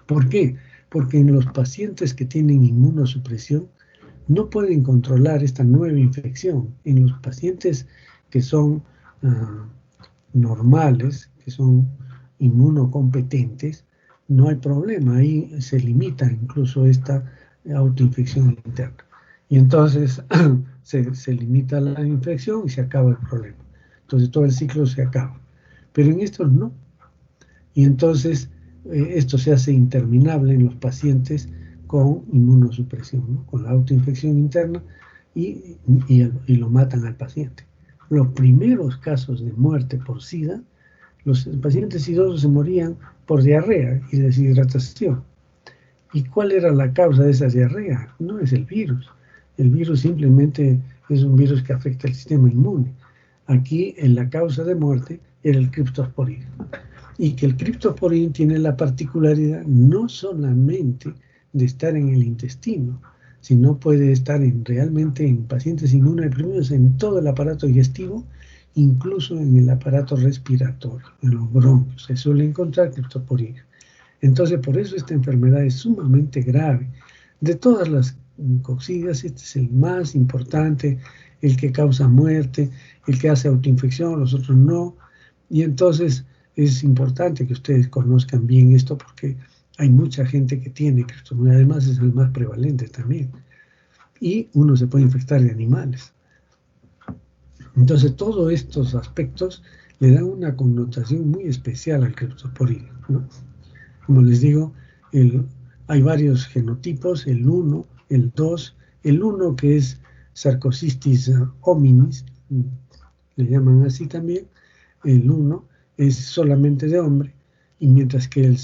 A: ¿Por qué? Porque en los pacientes que tienen inmunosupresión no pueden controlar esta nueva infección. En los pacientes que son normales, que son inmunocompetentes, no hay problema, ahí se limita incluso esta autoinfección interna. Y entonces se limita la infección y se acaba el problema. Entonces todo el ciclo se acaba. Pero en estos no. Y entonces esto se hace interminable en los pacientes con inmunosupresión, ¿no? Con la autoinfección interna y lo matan al paciente. Los primeros casos de muerte por SIDA, los pacientes idosos se morían por diarrea y deshidratación. ¿Y cuál era la causa de esa diarrea? No es el virus. El virus simplemente es un virus que afecta el sistema inmune. Aquí la causa de muerte era el Cryptosporidium. Y que el Cryptosporidium tiene la particularidad no solamente de estar en el intestino, sino puede estar realmente en pacientes inmunodeprimidos en todo el aparato digestivo, incluso en el aparato respiratorio, en los bronquios. Se suele encontrar Cryptosporidium. Entonces, por eso esta enfermedad es sumamente grave. De todas las coccidias, este es el más importante, el que causa muerte, el que hace autoinfección, los otros no. Y entonces es importante que ustedes conozcan bien esto porque hay mucha gente que tiene Cryptosporidium, además es el más prevalente también. Y uno se puede infectar de animales. Entonces todos estos aspectos le dan una connotación muy especial al Cryptosporidium, ¿no? Como les digo, hay varios genotipos, el 1, el 2, el 1 que es Sarcocystis hominis, le llaman así también, el 1 es solamente de hombre, y mientras que el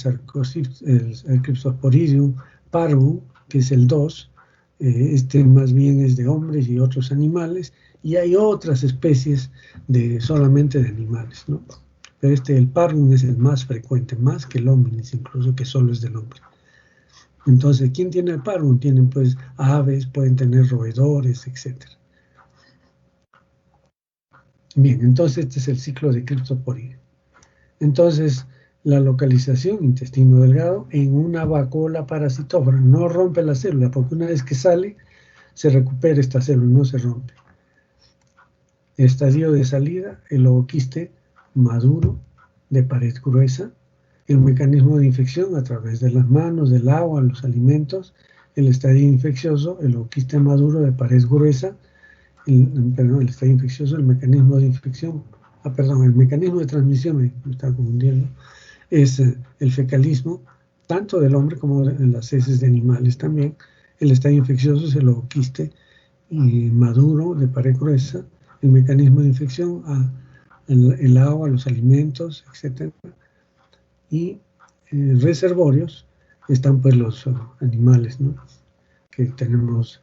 A: Cryptosporidium parvum, que es el 2, este más bien es de hombres y otros animales, y hay otras especies solamente de animales, ¿no? Pero el parvum es el más frecuente, más que el hominis, incluso que solo es del hombre. Entonces, ¿quién tiene el parvum? Tienen pues aves, pueden tener roedores, etc. Bien, entonces este es el ciclo de Cryptosporidium. Entonces, la localización intestino delgado en una vacuola parasitófora no rompe la célula, porque una vez que sale, se recupera esta célula, no se rompe. Estadio de salida, el ooquiste maduro de pared gruesa, el mecanismo de infección a través de las manos, del agua, los alimentos, el estadio infeccioso, el ooquiste maduro de pared gruesa, el estadio infeccioso, el mecanismo de infección, el mecanismo de transmisión, me estaba confundiendo, es el fecalismo, tanto del hombre como en las heces de animales también. El estadio infeccioso es el ooquiste maduro de pared gruesa, el mecanismo de infección el agua, los alimentos, etc. Y reservorios están pues los animales, ¿no? Que tenemos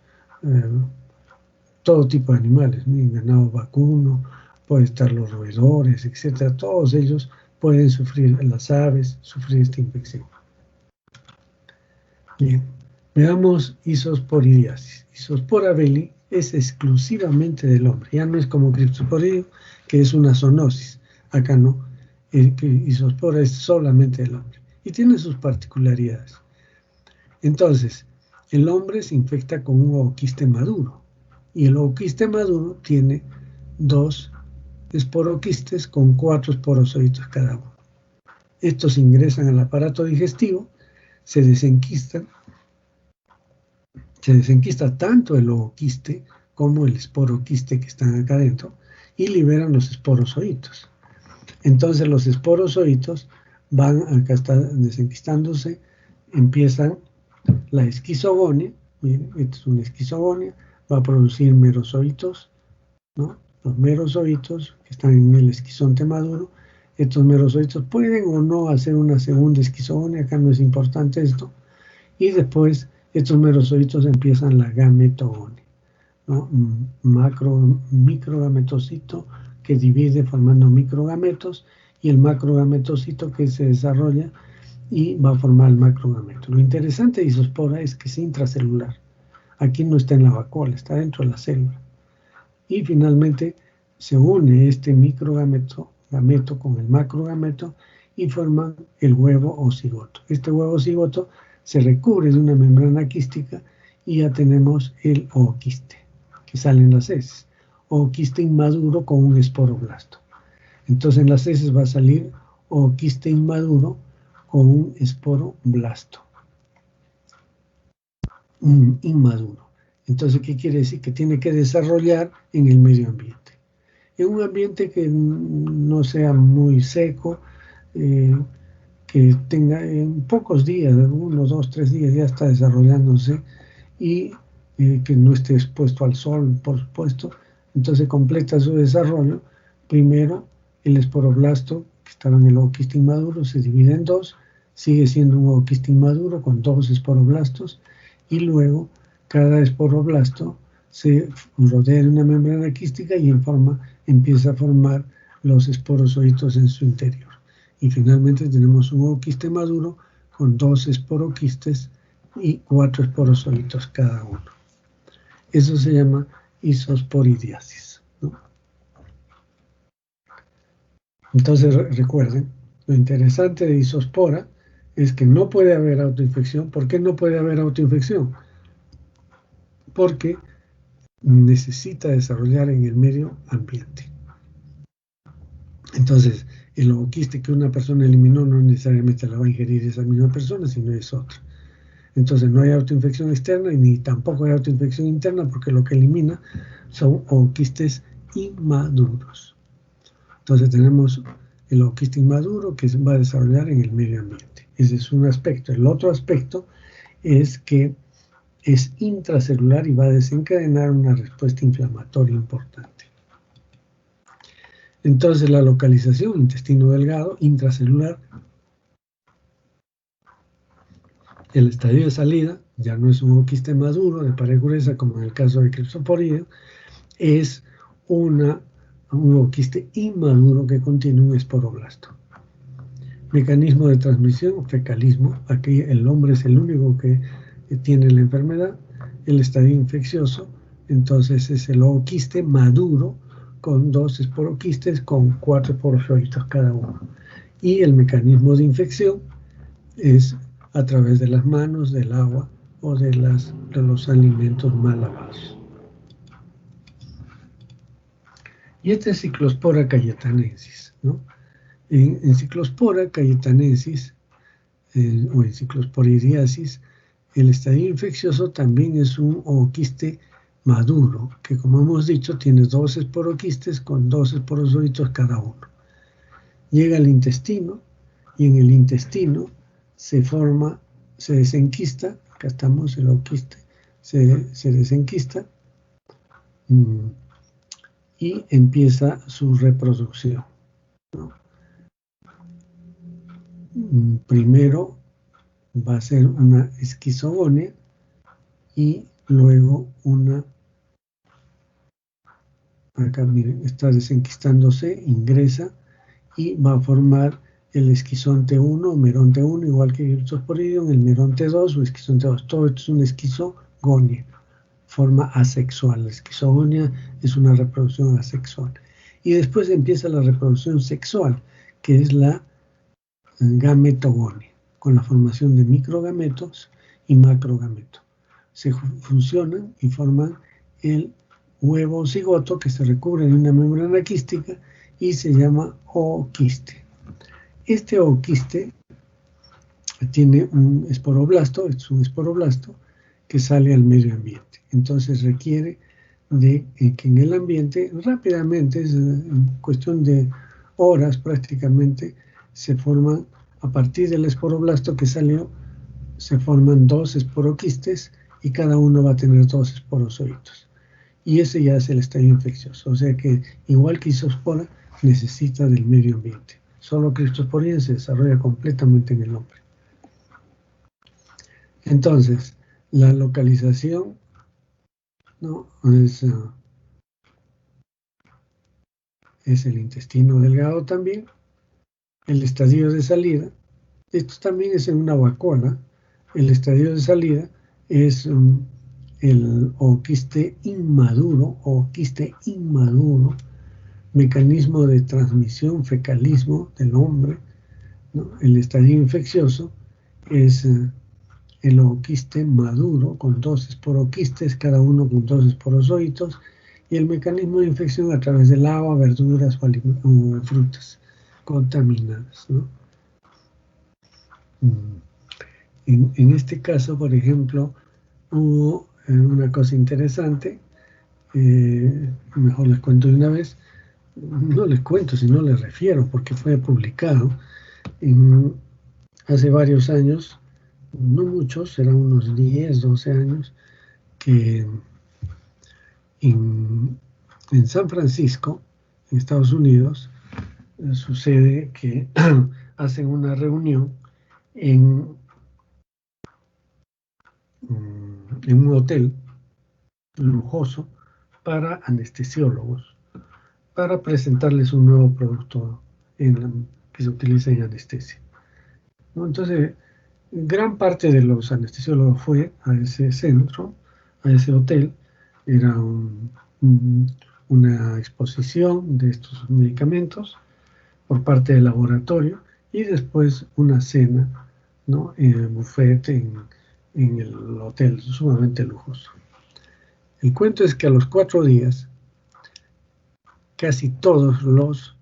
A: todo tipo de animales, ¿no? En ganado vacuno, pueden estar los roedores, etc. Todos ellos pueden sufrir, las aves, sufrir esta infección. Bien, veamos isosporidiasis. Isospora belli es exclusivamente del hombre, ya no es como Cryptosporidium, que es una zoonosis. Acá no, isospora es solamente del hombre y tiene sus particularidades. Entonces, el hombre se infecta con un ooquiste maduro y el ooquiste maduro tiene 2 esporoquistes con 4 esporozoitos cada uno. Estos ingresan al aparato digestivo, se desenquistan Se desenquista tanto el ooquiste como el esporoquiste que están acá adentro y liberan los esporozoitos. Entonces los esporozoitos van, acá está desenquistándose, empiezan la esquizogonia, miren, esta es una esquizogonia, va a producir merozoitos, ¿no? Los merozoitos que están en el esquizonte maduro, estos merozoitos pueden o no hacer una segunda esquizogonia, acá no es importante esto, y después estos merozoitos empiezan la gametogonia, ¿no? Microgametocito que divide formando microgametos y el macrogametocito que se desarrolla y va a formar el macrogameto. Lo interesante de isospora es que es intracelular. Aquí no está en la vacuola, está dentro de la célula. Y finalmente se une este microgameto con el macrogameto y forman el huevo o cigoto. Este huevo o cigoto se recubre de una membrana quística y ya tenemos el ooquiste, que salen las heces. Ooquiste inmaduro con un esporoblasto. Entonces en las heces va a salir ooquiste inmaduro con un esporoblasto inmaduro. Entonces, ¿qué quiere decir? Que tiene que desarrollar en el medio ambiente. En un ambiente que no sea muy seco, que tenga en pocos días, 1, 2, 3 días ya está desarrollándose y que no esté expuesto al sol, por supuesto. Entonces completa su desarrollo. Primero, el esporoblasto, que estaba en el ooquiste inmaduro, se divide en dos, sigue siendo un ooquiste inmaduro con 2 esporoblastos, y luego cada esporoblasto se rodea de una membrana quística y empieza a formar los esporozoitos en su interior. Y finalmente tenemos un ooquiste maduro con 2 esporoquistes y 4 esporozoitos cada uno. Eso se llama isosporidiasis, ¿no? Entonces recuerden, lo interesante de isospora es que no puede haber autoinfección. ¿Por qué no puede haber autoinfección? Porque necesita desarrollar en el medio ambiente. Entonces, el ooquiste que una persona eliminó no necesariamente la va a ingerir esa misma persona, sino es otra. Entonces no hay autoinfección externa y ni tampoco hay autoinfección interna porque lo que elimina son ooquistes inmaduros. Entonces tenemos el ooquiste inmaduro que va a desarrollar en el medio ambiente. Ese es un aspecto. El otro aspecto es que es intracelular y va a desencadenar una respuesta inflamatoria importante. Entonces la localización, intestino delgado, intracelular, el estadio de salida, ya no es un ooquiste maduro de pared gruesa como en el caso de Cryptosporidium, es un ooquiste inmaduro que contiene un esporoblasto. Mecanismo de transmisión, fecalismo. Aquí el hombre es el único que tiene la enfermedad. El estadio infeccioso, entonces es el ooquiste maduro con 2 esporoquistes con 4 esporozoitos cada uno. Y el mecanismo de infección es a través de las manos, del agua o de los alimentos mal lavados. Y esta es Cyclospora cayetanensis, ¿no? En Cyclospora cayetanensis o en Cyclosporidiasis, el estadio infeccioso también es un ooquiste maduro, que como hemos dicho tiene 2 esporoquistes con 2 esporozoitos cada uno. Llega al intestino y en el intestino se desenquista, acá estamos, el ooquiste, se desenquista y empieza su reproducción, ¿no? Primero va a ser una esquizogonia y luego acá miren, está desenquistándose, ingresa y va a formar el esquizonte 1 o meronte 1, igual que Cryptosporidium, el meronte 2 o esquizonte 2. Todo esto es una esquizogonia, forma asexual. La esquizogonia es una reproducción asexual. Y después empieza la reproducción sexual, que es la gametogonia, con la formación de microgametos y macrogametos. Se fusionan y forman el huevo cigoto que se recubre de una membrana quística y se llama ooquiste. Este ooquiste tiene un esporoblasto, es un esporoblasto, que sale al medio ambiente. Entonces requiere de que en el ambiente rápidamente, es en cuestión de horas prácticamente, se forman, a partir del esporoblasto que salió, se forman 2 esporoquistes y cada uno va a tener 2 esporozoitos. Y ese ya es el estadio infeccioso. O sea que, igual que isospora, necesita del medio ambiente. Solo Cryptosporidium se desarrolla completamente en el hombre. Entonces, la localización, ¿no?, es el intestino delgado también. El estadio de salida, esto también es en una vacuola. El estadio de salida es el ooquiste inmaduro, mecanismo de transmisión, fecalismo del hombre, ¿no? El estadio infeccioso es el ooquiste maduro con 2 esporoquistes, cada uno con 2 esporozoitos, y el mecanismo de infección a través del agua, verduras o frutas contaminadas, ¿no? En este caso, por ejemplo, hubo una cosa interesante, mejor les cuento de una vez, no les cuento, sino les refiero, porque fue publicado hace varios años, no muchos, serán unos 10, 12 años, que en San Francisco, en Estados Unidos, sucede que hacen una reunión en un hotel lujoso para anestesiólogos, para presentarles un nuevo producto que se utiliza en anestesia, ¿no? Entonces, gran parte de los anestesiólogos fue a ese centro, a ese hotel. Era una exposición de estos medicamentos por parte del laboratorio y después una cena, ¿no?, en el buffet en el hotel, sumamente lujoso. El cuento es que a los 4 días casi todos los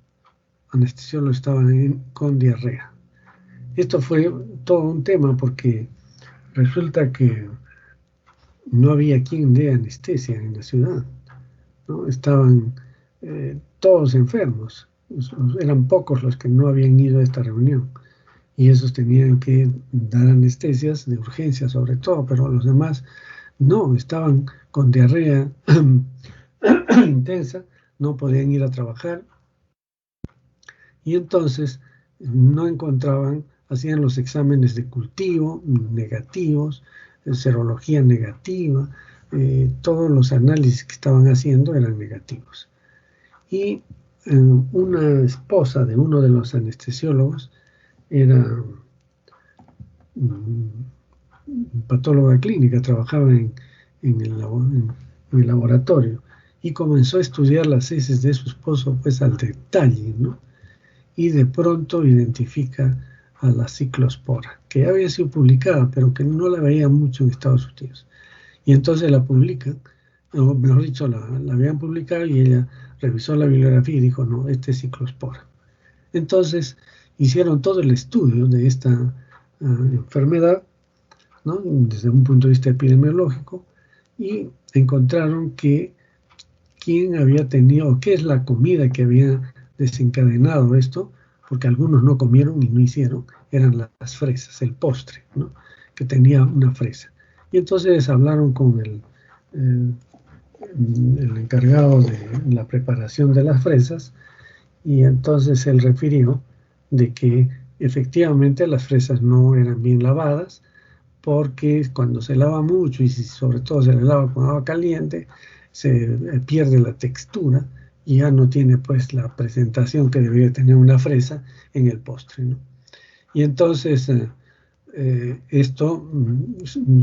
A: anestesiólogos estaban con diarrea. Esto fue todo un tema porque resulta que no había quien dé anestesia en la ciudad, ¿no? Estaban todos enfermos. Eran pocos los que no habían ido a esta reunión y esos tenían que dar anestesias de urgencia sobre todo, pero los demás no, estaban con diarrea intensa, no podían ir a trabajar y entonces no encontraban, hacían los exámenes de cultivo negativos, serología negativa, todos los análisis que estaban haciendo eran negativos. Y una esposa de uno de los anestesiólogos era patóloga clínica, trabajaba en el laboratorio y comenzó a estudiar las heces de su esposo pues al detalle, ¿no? Y de pronto identifica a la ciclospora, que ya había sido publicada, pero que no la veía mucho en Estados Unidos. Y entonces la publican, o mejor dicho, la habían publicado y ella revisó la bibliografía y dijo, no, este es ciclospora. Entonces hicieron todo el estudio de esta enfermedad, ¿no?, desde un punto de vista epidemiológico, y encontraron que quién había tenido, o qué es la comida que había desencadenado esto, porque algunos no comieron y no hicieron, eran las fresas, el postre, ¿no?, que tenía una fresa. Y entonces hablaron con el encargado de la preparación de las fresas, y entonces él refirió de que efectivamente las fresas no eran bien lavadas, porque cuando se lava mucho y sobre todo se le lava con agua caliente, se pierde la textura y ya no tiene pues la presentación que debería tener una fresa en el postre, ¿no? Y entonces esto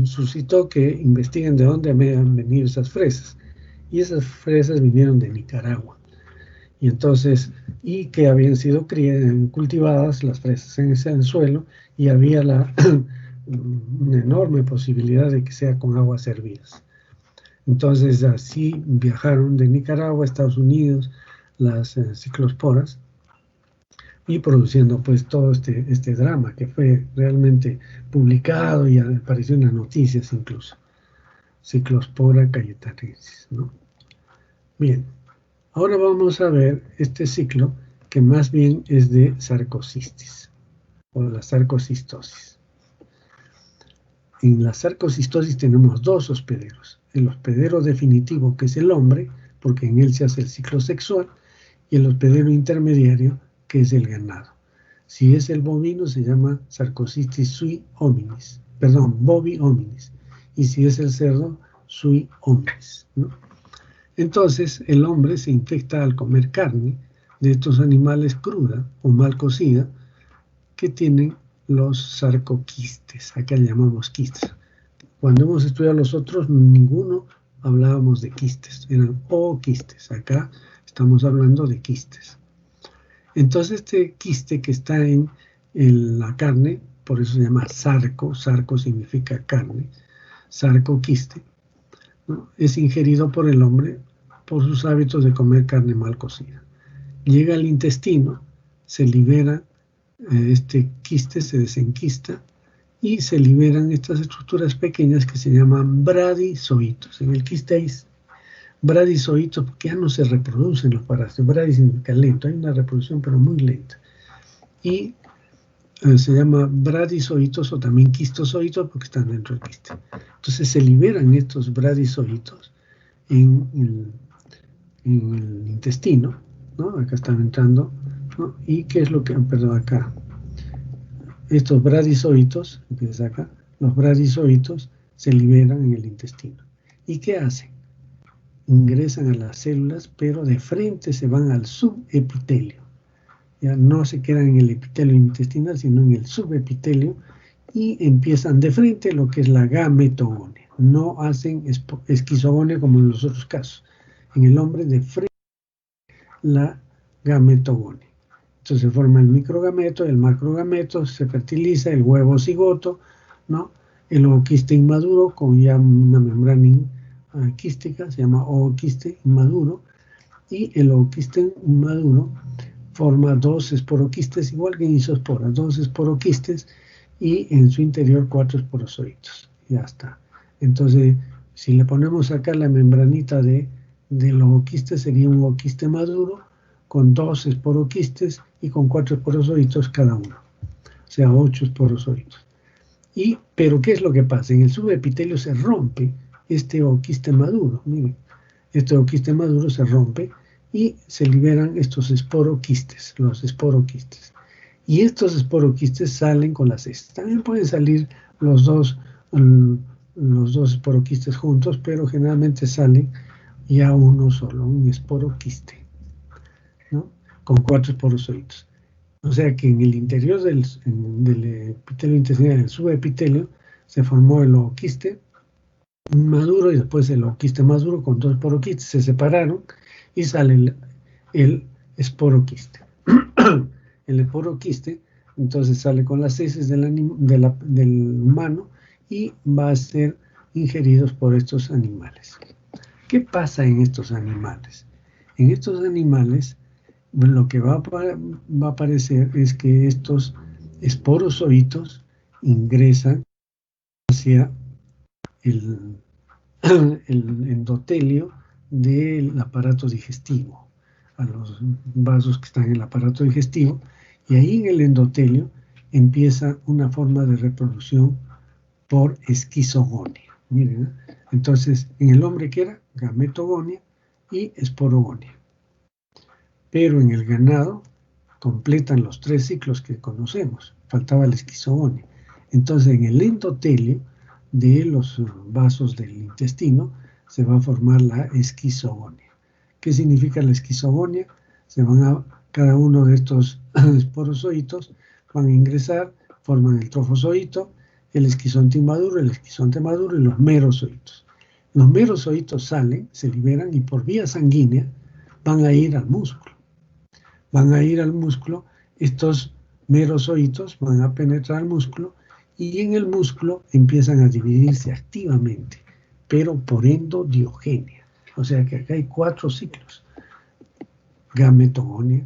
A: suscitó que investiguen de dónde habían venido esas fresas, y esas fresas vinieron de Nicaragua. Y entonces, y que habían sido cultivadas las fresas en ese suelo, y había una enorme posibilidad de que sea con aguas hervidas. Entonces así viajaron de Nicaragua a Estados Unidos las ciclosporas, y produciendo pues todo este drama que fue realmente publicado y apareció en las noticias incluso. Ciclospora cayetanensis, ¿no? Bien, ahora vamos a ver este ciclo que más bien es de sarcocistis o la sarcocistosis. En la sarcocistosis tenemos dos hospederos. El hospedero definitivo, que es el hombre, porque en él se hace el ciclo sexual, y el hospedero intermediario, que es el ganado. Si es el bovino, se llama sarcocistis sui hominis, perdón, bovi hominis. Y si es el cerdo, sui hominis, ¿no? Entonces, el hombre se infecta al comer carne de estos animales cruda o mal cocida que tienen los sarcoquistes. Acá le llamamos quistes. Cuando hemos estudiado los otros, ninguno hablábamos de quistes, eran ooquistes. Acá estamos hablando de quistes. Entonces, este quiste que está en la carne, por eso se llama sarco, sarco significa carne, sarcoquiste, ¿no? Es ingerido por el hombre por sus hábitos de comer carne mal cocida. Llega al intestino, se libera este quiste, se desenquista y se liberan estas estructuras pequeñas que se llaman bradizoitos. En el quiste hay bradizoitos porque ya no se reproducen los parásitos. Bradi significa lento, hay una reproducción pero muy lenta. Y se llama bradizoitos o también quistozoitos porque están dentro del quiste. Entonces se liberan estos bradizoitos en el intestino, ¿no? Acá están entrando, ¿no? Y qué es lo que, perdón, acá, estos bradizoitos, empieza acá, los bradizoitos se liberan en el intestino. ¿Y qué hacen? Ingresan a las células, pero de frente se van al subepitelio. Ya no se quedan en el epitelio intestinal, sino en el subepitelio y empiezan de frente lo que es la gametogonia. No hacen esquizogonia como en los otros casos. En el hombre de frente la gametogonia. Entonces se forma el microgameto, el macrogameto, se fertiliza el huevo cigoto, ¿no? El ooquiste inmaduro con ya una membrana quística, se llama ooquiste inmaduro, y el ooquiste inmaduro forma dos esporoquistes, igual que en isospora, dos esporoquistes y en su interior 4 esporozoitos. Ya está. Entonces, si le ponemos acá la membranita del ooquiste, sería un ooquiste maduro con 2 esporoquistes y con 4 esporozoitos cada uno, o sea, 8 esporozoitos. Pero ¿qué es lo que pasa? En el subepitelio se rompe este ooquiste maduro. Miren, este ooquiste maduro se rompe y se liberan estos esporoquistes, los esporoquistes. Y estos esporoquistes salen con las heces. También pueden salir los dos esporoquistes juntos, pero generalmente salen ya uno solo, un esporoquiste, ¿no? Con 4 esporozoitos. O sea que en el interior del epitelio intestinal, el subepitelio, se formó el ooquiste maduro y después el ooquiste maduro con 2 esporoquistes, se separaron y sale el esporoquiste. El esporoquiste entonces sale con las heces del humano y va a ser ingeridos por estos animales. ¿Qué pasa en estos animales? En estos animales lo que va a aparecer es que estos esporozoitos ingresan hacia el endotelio del aparato digestivo, a los vasos que están en el aparato digestivo, y ahí en el endotelio empieza una forma de reproducción por esquizogonia. Miren, ¿eh? Entonces, en el hombre que era gametogonia y esporogonia. Pero en el ganado completan los 3 ciclos que conocemos, faltaba la esquizogonia. Entonces, en el endotelio de los vasos del intestino se va a formar la esquizogonia. ¿Qué significa la esquizogonia? Cada uno de estos esporozoitos van a ingresar, forman el trofozoito, el esquizonte inmaduro, el esquizonte maduro y los merozoitos. Los merozoitos salen, se liberan y por vía sanguínea van a ir al músculo. Estos merozoitos van a penetrar al músculo y en el músculo empiezan a dividirse activamente, pero por endodiogenia. O sea que acá hay 4 ciclos: gametogonia,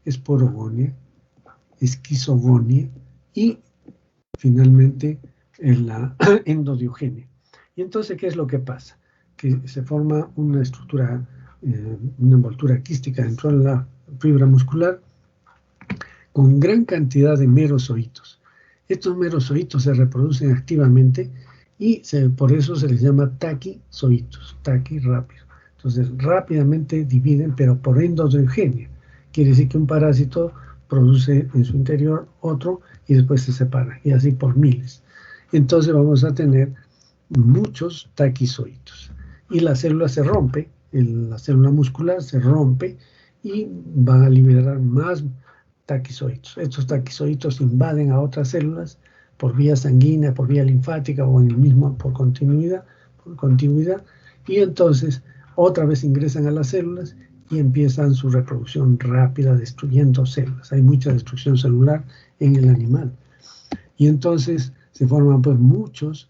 A: esporogonia, esquizogonia y finalmente la endodiogenia. Y entonces, ¿qué es lo que pasa? Que se forma una estructura, una envoltura quística dentro de la fibra muscular con gran cantidad de merozoitos. Estos merozoitos se reproducen activamente y por eso se les llama taquizoitos, taqui rápido. Entonces rápidamente dividen, pero por endogenia. Quiere decir que un parásito produce en su interior otro y después se separa, y así por miles. Entonces vamos a tener muchos taquizoitos. Y la célula se rompe, la célula muscular se rompe y va a liberar más taquizoitos. Estos taquizoitos invaden a otras células por vía sanguínea, por vía linfática o en el mismo por continuidad, y entonces otra vez ingresan a las células y empiezan su reproducción rápida destruyendo células. Hay mucha destrucción celular en el animal. Y entonces se forman pues muchos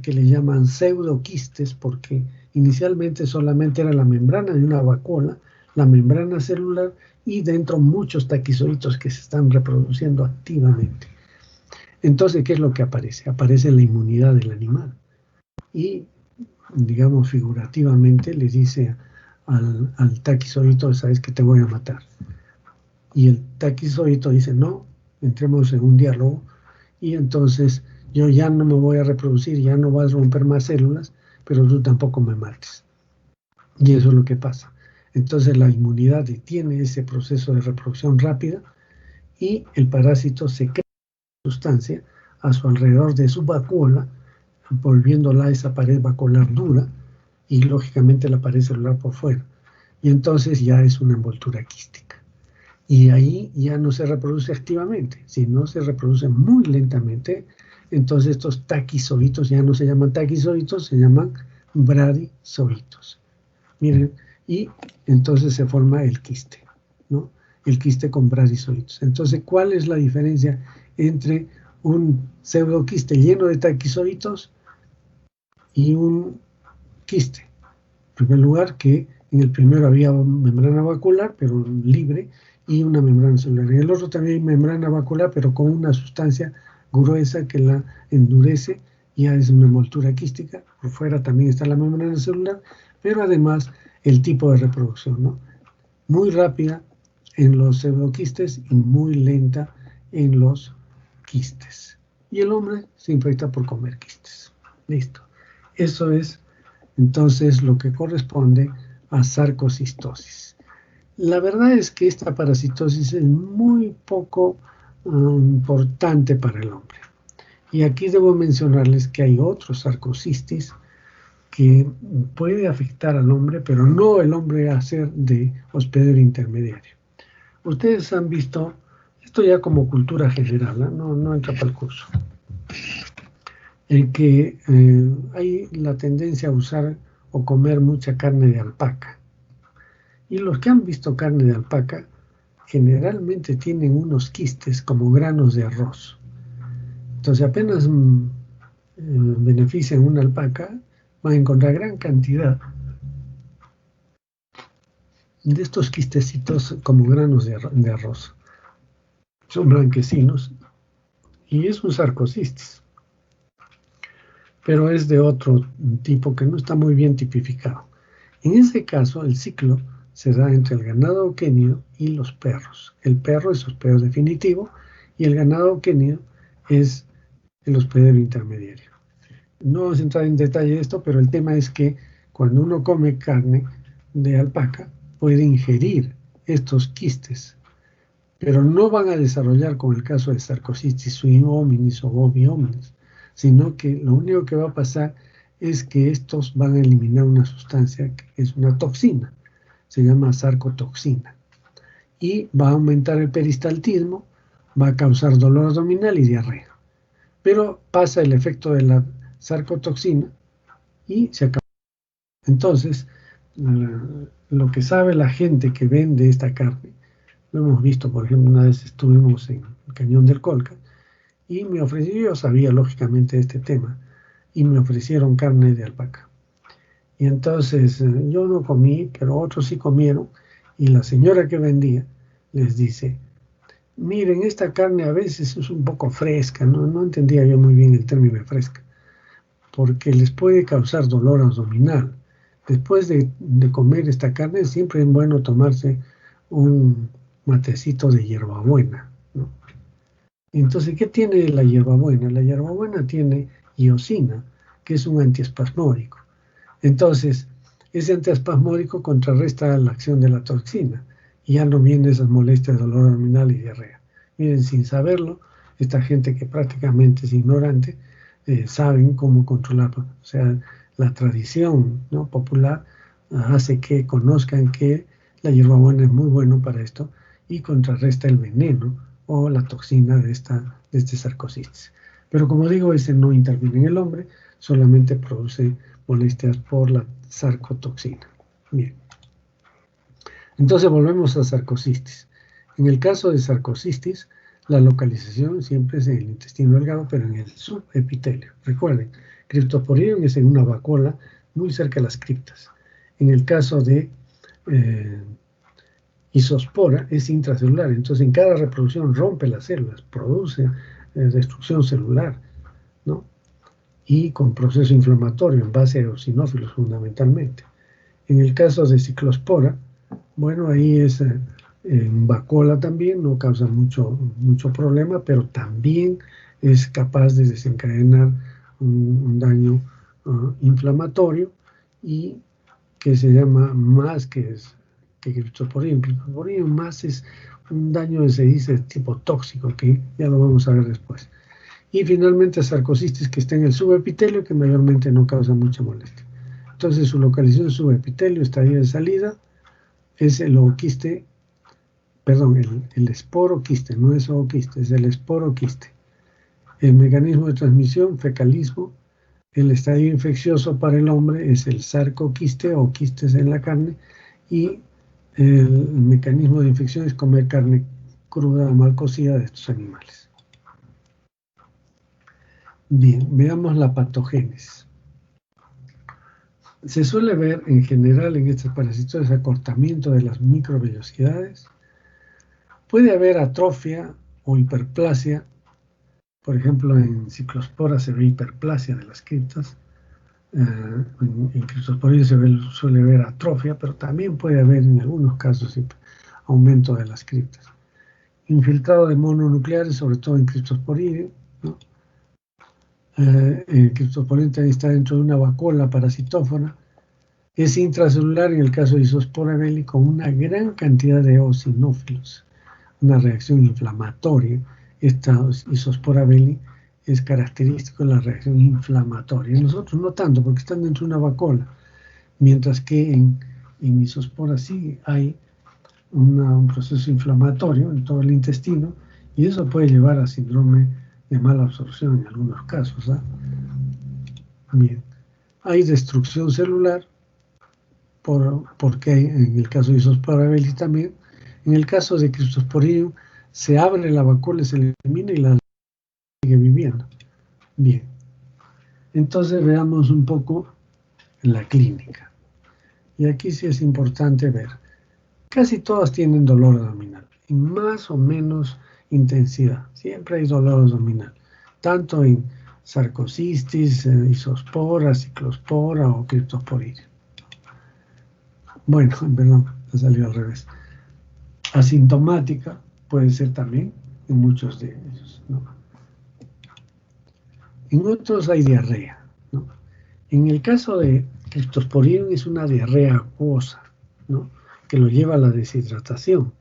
A: que le llaman pseudoquistes porque inicialmente solamente era la membrana de una vacuola, la membrana celular y dentro muchos taquizoitos que se están reproduciendo activamente. Entonces, ¿qué es lo que aparece? Aparece la inmunidad del animal y, digamos figurativamente, le dice al taquizoito, sabes que te voy a matar. Y el taquizoito dice, no, entremos en un diálogo y entonces yo ya no me voy a reproducir, ya no vas a romper más células, pero tú tampoco me mates. Y eso es lo que pasa. Entonces la inmunidad detiene ese proceso de reproducción rápida y el parásito se crea una sustancia a su alrededor de su vacuola, volviéndola a esa pared vacuolar dura y lógicamente la pared celular por fuera. Y entonces ya es una envoltura quística. Y ahí ya no se reproduce activamente, sino se reproduce muy lentamente. Entonces estos taquizoitos ya no se llaman taquizoitos, se llaman bradizoitos. Miren, y entonces se forma el quiste, ¿no? El quiste con bradizoitos. Entonces, ¿cuál es la diferencia entre un pseudoquiste lleno de taquizoitos y un quiste? En primer lugar, que en el primero había membrana vacuolar, pero libre, y una membrana celular. En el otro también hay membrana vacuolar, pero con una sustancia gruesa que la endurece, ya es una envoltura quística. Por fuera también está la membrana celular, pero además el tipo de reproducción, ¿no? Muy rápida en los pseudoquistes y muy lenta en los quistes. Y el hombre se infecta por comer quistes. Listo. Eso es entonces lo que corresponde a sarcocistosis. La verdad es que esta parasitosis es muy poco importante para el hombre. Y aquí debo mencionarles que hay otros sarcocistis que puede afectar al hombre, pero no el hombre a ser de hospedero intermediario. Ustedes han visto, esto ya como cultura general, ¿eh? No entra para el curso, en que hay la tendencia a usar o comer mucha carne de alpaca. Y los que han visto carne de alpaca generalmente tienen unos quistes como granos de arroz. Entonces apenas benefician una alpaca, van a encontrar gran cantidad de estos quistecitos como granos de arroz. Son blanquecinos y es un sarcocistis, pero es de otro tipo que no está muy bien tipificado. En ese caso, el ciclo se da entre el ganado quenio y los perros. El perro es hospedero definitivo y el ganado quenio es el hospedero intermediario. No vamos a entrar en detalle de esto, pero el tema es que cuando uno come carne de alpaca, puede ingerir estos quistes, pero no van a desarrollar, como el caso de Sarcocistis sui hominis o bovi hominis, sino que lo único que va a pasar es que estos van a eliminar una sustancia que es una toxina, se llama sarcotoxina, y va a aumentar el peristaltismo, va a causar dolor abdominal y diarrea. Pero pasa el efecto de la sarcotoxina y se acaba. Entonces, lo que sabe la gente que vende esta carne, lo hemos visto, por ejemplo, una vez estuvimos en el Cañón del Colca y me ofreció, yo sabía lógicamente este tema, y me ofrecieron carne de alpaca. Y entonces yo no comí, pero otros sí comieron, y la señora que vendía les dice, miren, esta carne a veces es un poco fresca, no entendía yo muy bien el término fresca, porque les puede causar dolor abdominal. Después de comer esta carne, siempre es bueno tomarse un matecito de hierbabuena, ¿no? Entonces, ¿qué tiene la hierbabuena? La hierbabuena tiene iosina, que es un antiespasmódico. Entonces, ese antiespasmódico contrarresta la acción de la toxina y ya no vienen esas molestias, dolor abdominal y diarrea. Miren, sin saberlo, esta gente que prácticamente es ignorante, saben cómo controlarlo. O sea, la tradición, ¿no?, popular hace que conozcan que la hierbabuena es muy bueno para esto y contrarresta el veneno o la toxina de este sarcocistis. Pero como digo, ese no interviene en el hombre, solamente produce molestias por la sarcotoxina. Bien. Entonces volvemos a sarcocistis. En el caso de sarcocistis, la localización siempre es en el intestino delgado, pero en el subepitelio. Recuerden, Cryptosporidium es en una vacuola muy cerca de las criptas. En el caso de isospora es intracelular, entonces en cada reproducción rompe las células, produce destrucción celular, ¿no?, y con proceso inflamatorio en base a eosinófilos fundamentalmente. En el caso de ciclospora, bueno, ahí es vacuola también, no causa mucho problema, pero también es capaz de desencadenar un daño inflamatorio y que se llama más que Cryptosporidium. Cryptosporidium más es un daño que se dice tipo tóxico, que ya lo vamos a ver después. Y finalmente sarcocistis, que está en el subepitelio, que mayormente no causa mucha molestia. Entonces su localización subepitelio, estadio de salida, es el ooquiste, perdón, el esporoquiste, no es ooquiste, es el esporoquiste. El mecanismo de transmisión, fecalismo. El estadio infeccioso para el hombre es el sarcoquiste o quistes en la carne, y el mecanismo de infección es comer carne cruda o mal cocida de estos animales. Bien, veamos la patogénesis. Se suele ver en general en estos parásitos acortamiento de las microvellosidades. Puede haber atrofia o hiperplasia. Por ejemplo, en ciclospora se ve hiperplasia de las criptas. En Cryptosporidium suele ver atrofia, pero también puede haber en algunos casos aumento de las criptas. Infiltrado de mononucleares, sobre todo en Cryptosporidium, ¿no? El Cryptosporidium también está dentro de una vacuola parasitófona. Es intracelular en el caso de Isospora belli, con una gran cantidad de eosinófilos, una reacción inflamatoria. Esta Isospora belli es característico de la reacción inflamatoria. En nosotros no tanto, porque están dentro de una vacuola, mientras que en Isospora sí hay un proceso inflamatorio en todo el intestino, y eso puede llevar a síndrome de mala absorción en algunos casos, ¿eh? Bien, hay destrucción celular, porque en el caso de Isospora belli también. En el caso de Cryptosporidium se abre la vacuola, se elimina y la sigue viviendo. Bien, entonces veamos un poco la clínica. Y aquí sí es importante ver. Casi todas tienen dolor abdominal, en más o menos intensidad. Siempre hay dolor abdominal, tanto en sarcocistis, isospora, ciclospora o Cryptosporidium. Bueno, perdón, ha salido al revés. Asintomática puede ser también en muchos de ellos, ¿no? En otros hay diarrea, ¿no? En el caso de Cryptosporidium es una diarrea acuosa, ¿no?, que lo lleva a la deshidratación.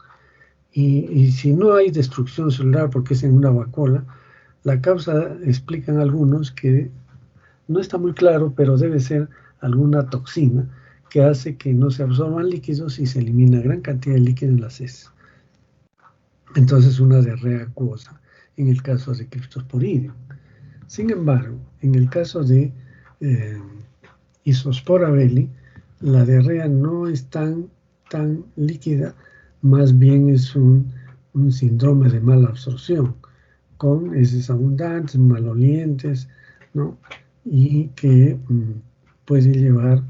A: Y si no hay destrucción celular porque es en una vacuola, la causa, explican algunos, que no está muy claro, pero debe ser alguna toxina que hace que no se absorban líquidos y se elimina gran cantidad de líquido en las heces. Entonces, una diarrea acuosa en el caso de Cryptosporidium. Sin embargo, en el caso de Isospora belli, la diarrea no es tan líquida, más bien es un síndrome de mala absorción, con heces abundantes, malolientes, ¿no?, y que puede llevar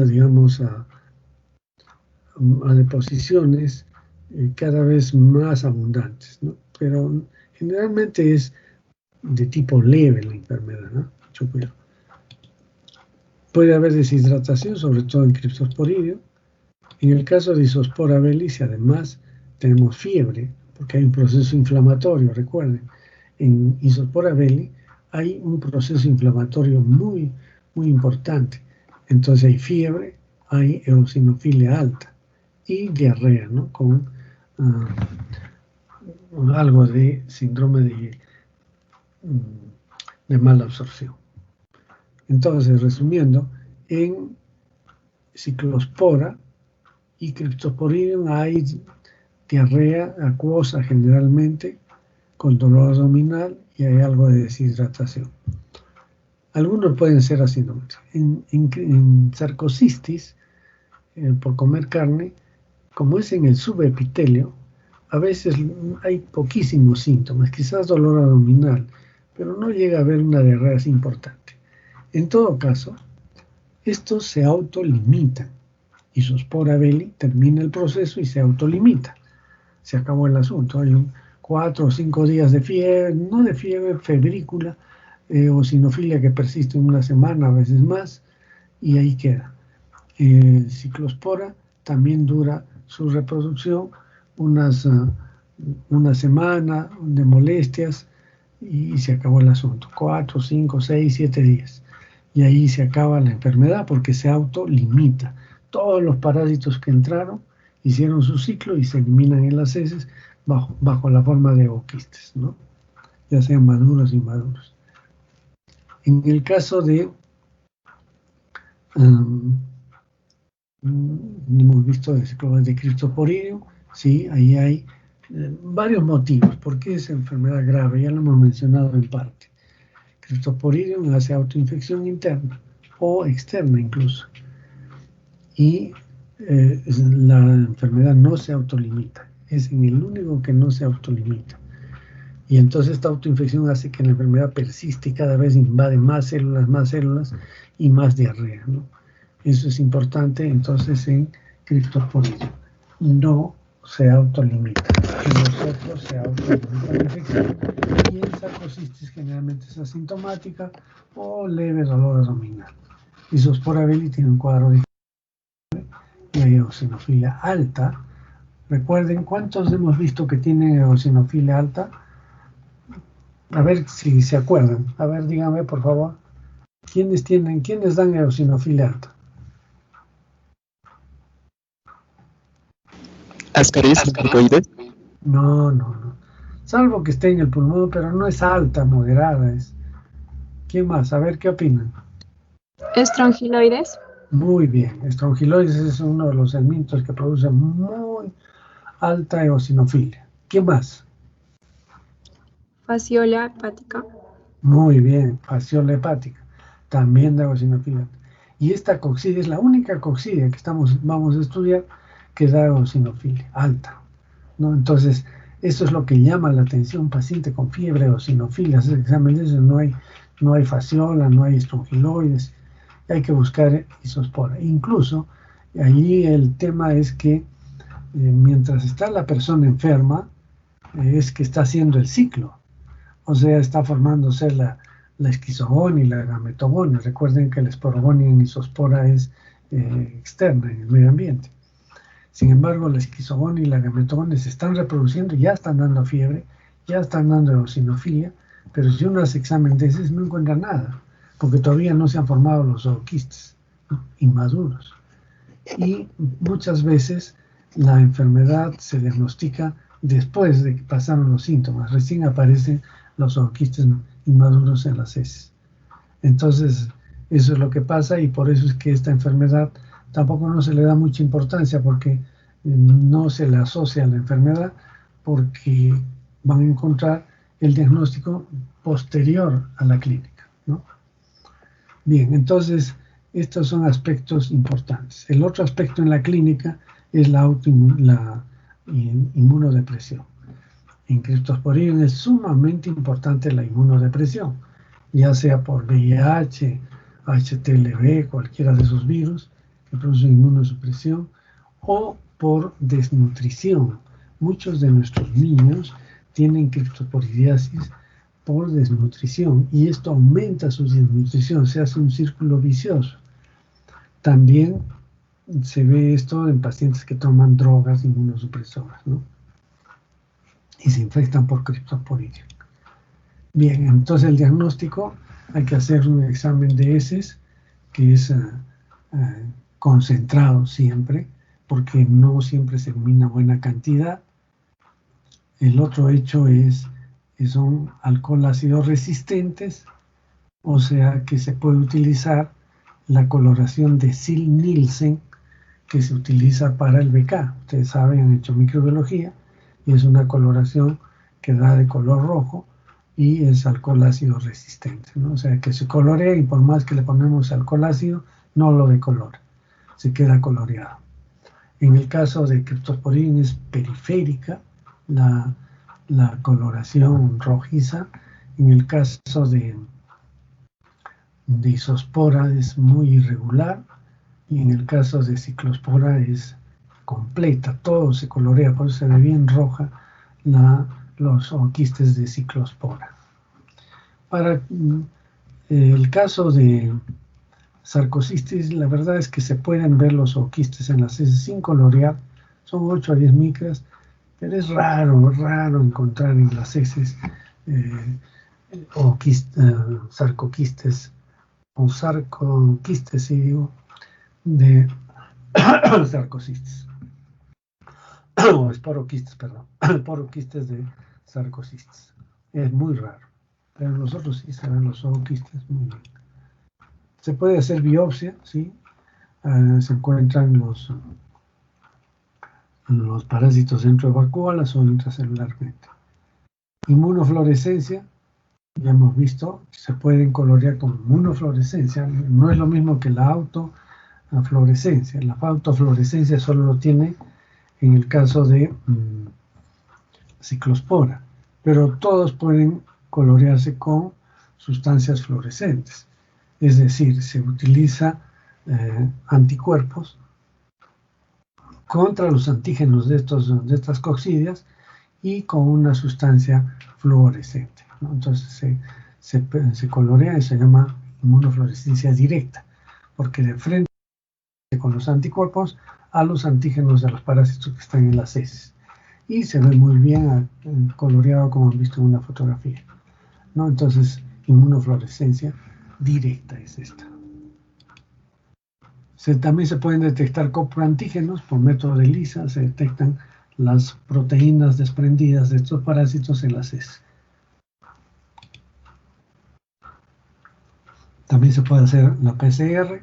A: digamos, a deposiciones cada vez más abundantes, ¿no? Pero generalmente es de tipo leve la enfermedad, ¿no? Mucho cuidado. Puede haber deshidratación, sobre todo en Cryptosporidium. En el caso de Isospora bellis, además tenemos fiebre, porque hay un proceso inflamatorio, recuerden. En Isospora belli hay un proceso inflamatorio muy, muy importante. Entonces hay fiebre, hay eosinofilia alta y diarrea, ¿no? Con algo de síndrome de mala absorción. Entonces, resumiendo, en Ciclospora y Cryptosporidium hay diarrea acuosa generalmente, con dolor abdominal y hay algo de deshidratación. Algunos pueden ser asintomáticos. En sarcocistis, por comer carne, como es en el subepitelio, a veces hay poquísimos síntomas, quizás dolor abdominal, pero no llega a haber una diarrea así importante. En todo caso, estos se autolimitan. Isospora belli termina el proceso y se autolimita. Se acabó el asunto. Hay 4 o 5 días de fiebre, no de fiebre, febrícula, eosinofilia que persiste una semana, a veces más, y ahí queda. Ciclospora también dura su reproducción una semana de molestias y se acabó el asunto. 4, 5, 6, 7 días. Y ahí se acaba la enfermedad porque se autolimita. Todos los parásitos que entraron hicieron su ciclo y se eliminan en las heces bajo la forma de ooquistes, ¿no? Ya sean maduros y inmaduros. En el caso de hemos visto de Cryptosporidium, sí, ahí hay varios motivos. ¿Por qué es enfermedad grave? Ya lo hemos mencionado en parte. Cryptosporidium hace autoinfección interna o externa incluso. Y la enfermedad no se autolimita. Es en el único que no se autolimita. Y entonces esta autoinfección hace que la enfermedad persiste y cada vez invade más células y más diarrea, ¿no? Eso es importante, entonces en Cryptosporidium no se autolimita. En los otros se autolimita la infección. Y en sarcocistis generalmente es asintomática o leve dolor abdominal. Isospora belli tiene un cuadro diferente y hay eosinofilia alta. Recuerden, ¿cuántos hemos visto que tienen eosinofilia alta? A ver si se acuerdan. A ver, díganme, por favor. ¿Quiénes dan eosinofilia alta?
B: Ascaris, mucoides.
A: No. Salvo que esté en el pulmón, pero no es alta, moderada. ¿Quién más? A ver, ¿qué opinan?
C: Estrongiloides.
A: Muy bien. Estrongiloides es uno de los elementos que produce muy alta eosinofilia. ¿Quién más?
C: Fasciola hepática.
A: Muy bien. Fasciola hepática. También da eosinofilia. Y esta coxidia es la única coxidia que vamos a estudiar que da eosinofilia alta, ¿no? Entonces, eso es lo que llama la atención. Un paciente con fiebre eosinofilia, hacer exámenes, no hay fasciola, no hay estrongiloides, hay que buscar isospora. Incluso, allí el tema es que mientras está la persona enferma, es que está haciendo el ciclo, o sea, está formándose la esquizogonia y la gametogonia. Recuerden que la esporogonia en isospora es externa en el medio ambiente. Sin embargo, la esquizogonia y la gametogonia se están reproduciendo, ya están dando fiebre, ya están dando eosinofilia, pero si uno hace examen de heces no encuentra nada, porque todavía no se han formado los ooquistes, ¿no? Inmaduros. Y muchas veces la enfermedad se diagnostica después de que pasaron los síntomas, recién aparecen los ooquistes inmaduros en las heces. Entonces, eso es lo que pasa y por eso es que esta enfermedad tampoco no se le da mucha importancia porque no se le asocia a la enfermedad porque van a encontrar el diagnóstico posterior a la clínica, ¿no? Bien, entonces estos son aspectos importantes. El otro aspecto en la clínica es la inmunodepresión. En Cryptosporidium es sumamente importante la inmunodepresión, ya sea por VIH, HTLV, cualquiera de esos virus que producen inmunosupresión, o por desnutrición. Muchos de nuestros niños tienen criptosporidiasis por desnutrición, y esto aumenta su desnutrición, se hace un círculo vicioso. También se ve esto en pacientes que toman drogas inmunosupresoras, ¿no? Y se infectan por Cryptosporidium. Bien, entonces el diagnóstico, hay que hacer un examen de heces, que es concentrado siempre, porque no siempre se elimina buena cantidad. El otro hecho es que son alcohol ácido resistentes, o sea que se puede utilizar la coloración de Ziehl-Neelsen, que se utiliza para el BK. Ustedes saben, han hecho microbiología, y es una coloración que da de color rojo y es alcohol ácido resistente, ¿no? O sea que se colorea, y por más que le ponemos alcohol ácido, no lo decolora, se queda coloreado. En el caso de Cryptosporidium es periférica la coloración rojiza. En el caso de Isospora es muy irregular, y en el caso de Ciclospora es completa, todo se colorea, por eso se ve bien roja los ooquistes de Ciclospora. Para el caso de sarcocistis, la verdad es que se pueden ver los ooquistes en las heces sin colorear, son 8 a 10 micras, pero es raro encontrar en las heces sarcoquistes, o sarcoquistes, sí digo, de sarcocistis, o esporoquistes, perdón, esporoquistes de sarcocistis. Es muy raro, pero nosotros sí se ven los ooquistes muy bien. Se puede hacer biopsia, ¿sí? Se encuentran los parásitos enterovacuolas o intracelularmente. Inmunofluorescencia, ya hemos visto, se pueden colorear con inmunofluorescencia, no es lo mismo que la autofluorescencia. La autofluorescencia solo lo tiene en el caso de Ciclospora, pero todos pueden colorearse con sustancias fluorescentes, es decir, se utiliza anticuerpos contra los antígenos de estas coccidias y con una sustancia fluorescente, ¿no? Entonces se colorea y se llama inmunofluorescencia directa, porque de frente con los anticuerpos a los antígenos de los parásitos que están en las heces, y se ve muy bien coloreado, como han visto en una fotografía, ¿no? Entonces, inmunofluorescencia directa es esta. También se pueden detectar coproantígenos por método de ELISA, se detectan las proteínas desprendidas de estos parásitos en las heces. También se puede hacer la PCR,